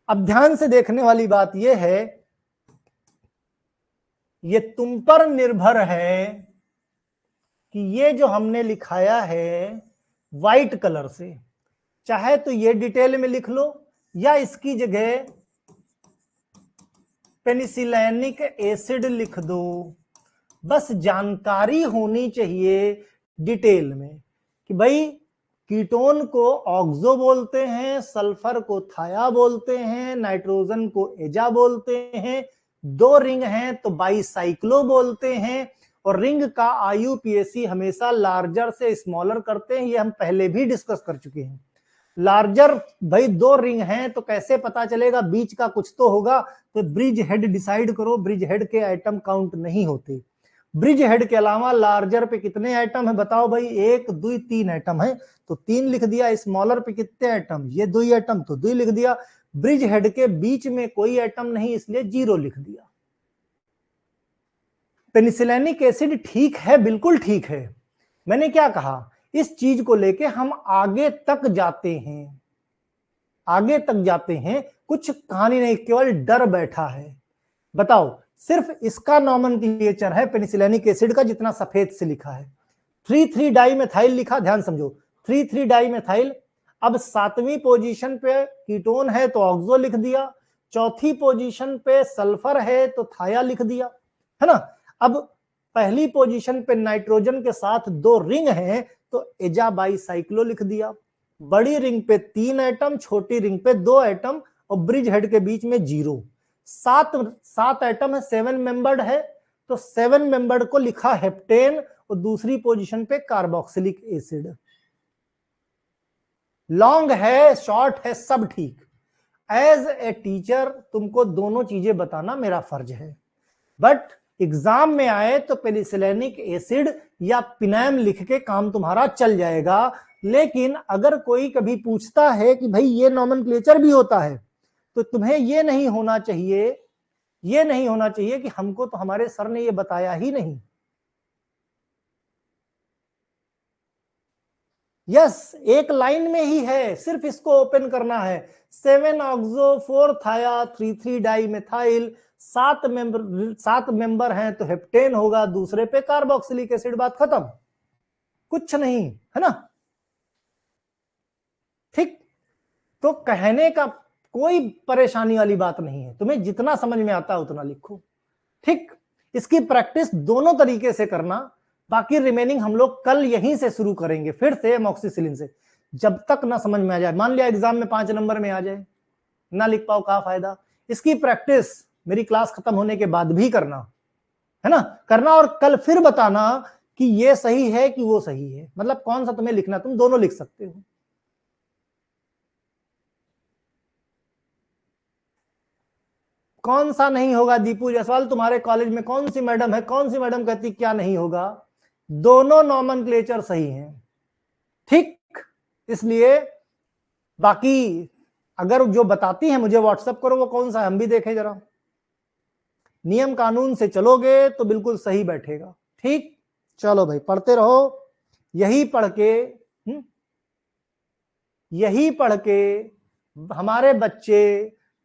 अब ध्यान से देखने वाली बात यह है, ये तुम पर निर्भर है कि ये जो हमने लिखाया है व्हाइट कलर से, चाहे तो ये डिटेल में लिख लो या इसकी जगह पेनिसिलिनिक एसिड लिख दो, बस जानकारी होनी चाहिए डिटेल में कि भाई कीटोन को ऑक्सो बोलते हैं, सल्फर को थाया बोलते हैं, नाइट्रोजन को एजा बोलते हैं, 2 रिंग हैं तो बाईसाइक्लो बोलते हैं, और रिंग का आईयूपीएसी हमेशा लार्जर से स्मॉलर करते हैं, ये हम पहले भी डिस्कस कर चुके हैं। लार्जर, भाई 2 रिंग हैं तो कैसे पता चलेगा, बीच का कुछ तो होगा, तो ब्रिज हेड डिसाइड करो, ब्रिज हेड के आइटम काउंट नहीं होते। ब्रिज हेड के अलावा लार्जर पे कितने आइटम है बताओ भाई, 1 2 3 आइटम है, तो 3 लिख दिया। स्मॉलर पे कितने आइटम, ये 2 आइटम, तो 2 लिख दिया। ब्रिज हेड के बीच में कोई आइटम नहीं, इसलिए 0 लिख दिया। पेनिसिलिनिक एसिड ठीक है, बिल्कुल ठीक है। मैंने क्या कहा, इस चीज को लेके हम आगे तक जाते हैं, आगे तक जाते हैं, कुछ कहानी नहीं, केवल डर बैठा है। बताओ, सिर्फ इसका नॉमेनक्लेचर है पेनिसिलिनिक एसिड का, जितना सफेद से लिखा है, 3,3 डाई मिथाइल लिखा, ध्यान समझो, 3,3 डाई मिथाइल। अब 7वीं पोजीशन पे कीटोन है तो ऑक्सो लिख दिया, चौथी पोजीशन पे सल्फर है तो थाया लिख दिया, है ना। अब पहली पोजीशन पे नाइट्रोजन के साथ 2 रिंग हैं तो एजा बाईसाइक्लो लिख दिया। बड़ी रिंग पे 3 एटम, छोटी रिंग पे 2 एटम, और ब्रिज हेड के बीच में 0। 7 एटम है, 7 मेंबर्ड है, तो 7 मेंबर्ड को लिखा हेप्टेन, और दूसरी पोजीशन पे कार्बोक्सिलिक एसिड। लॉन्ग है, शॉर्ट है, सब ठीक। एज ए टीचर तुमको दोनों चीजें बताना मेरा फर्ज है, बट एग्जाम में आए तो पेनिसिलिनिक एसिड या पिनैम लिख के काम तुम्हारा चल जाएगा। लेकिन अगर कोई कभी पूछता है कि भाई ये नॉमेनक्लेचर भी होता है, तो तुम्हें ये नहीं होना चाहिए, ये नहीं होना चाहिए कि हमको तो हमारे सर ने ये बताया ही नहीं। यस, एक लाइन में ही है, सिर्फ इसको ओपन करना है। 7 ऑक्सो 4 थाया 3,3 डाई मिथाइल, 7 मेंबर हैं तो हेप्टेन होगा, दूसरे पे कार्बोक्सिलिक एसिड, बात खत्म। कुछ नहीं, है ना। ठीक, तो कहने का कोई परेशानी वाली बात नहीं है, तुम्हें जितना समझ में आता है उतना लिखो। ठीक, इसकी प्रैक्टिस दोनों तरीके से करना, बाकी रिमेनिंग हम लोग कल यहीं से शुरू करेंगे, फिर से एमॉक्सिसिलिन से, जब तक ना समझ में आ जाए। मान लिया एग्जाम में 5 नंबर में आ जाए, ना लिख पाओ, क्या फायदा। इसकी प्रैक्टिस मेरी क्लास खत्म होने के बाद भी करना, है ना, करना, और कल फिर बताना कि ये सही है कि वो सही है, मतलब कौन सा तुम्हें लिखना, तुम दोनों लिख सकते हो। कौन सा नहीं होगा दीपू जायसवाल, तुम्हारे कॉलेज में कौन सी मैडम है, कौन सी मैडम कहती क्या नहीं होगा, दोनों नॉमेनक्लेचर सही हैं। ठीक, इसलिए बाकी अगर जो बताती है मुझे व्हाट्सएप करो, वो कौन सा है हम भी देखें जरा। नियम कानून से चलोगे तो बिल्कुल सही बैठेगा। ठीक, चलो भाई पढ़ते रहो, यही पढ़ के यही पढ़ के हमारे बच्चे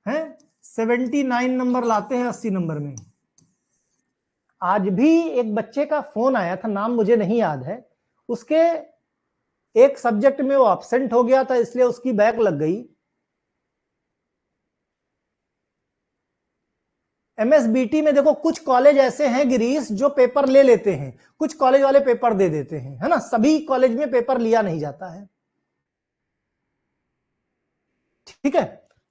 हैं 79 नंबर लाते हैं 80 नंबर में। आज भी एक बच्चे का फोन आया था, नाम मुझे नहीं याद है, उसके एक सब्जेक्ट में वो एब्सेंट हो गया था, इसलिए उसकी बैक लग गई। एमएसबीटी में देखो कुछ कॉलेज ऐसे हैं गिरीश जो पेपर ले लेते हैं, कुछ कॉलेज वाले पेपर दे देते हैं, है ना, सभी कॉलेज में पेपर लिया नहीं जाता है। ठीक है,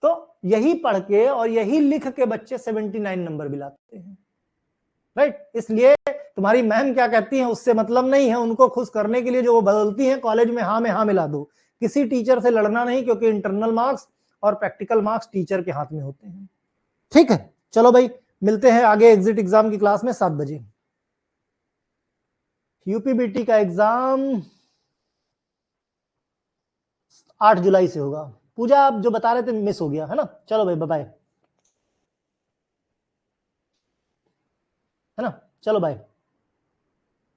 तो यही पढ़ के और यही लिख के बच्चे 79 नंबर भी लाते हैं, राइट। इसलिए तुम्हारी मैम क्या कहती हैं उससे मतलब नहीं है, उनको खुश करने के लिए जो वो बदलती हैं कॉलेज में हाँ में हाँ मिला दो, किसी टीचर से लड़ना नहीं, क्योंकि इंटरनल मार्क्स और प्रैक्टिकल मार्क्स टीचर के हाथ में होते हैं। ठीक है, चलो भाई मिलते हैं आगे एग्जिट एग्जाम की क्लास में 7 बजे। यूपीबीटी का एग्जाम 8 जुलाई से होगा। पूजा आप जो बता रहे थे मिस हो गया, है ना। चलो भाई बाय, है ना, चलो बाय।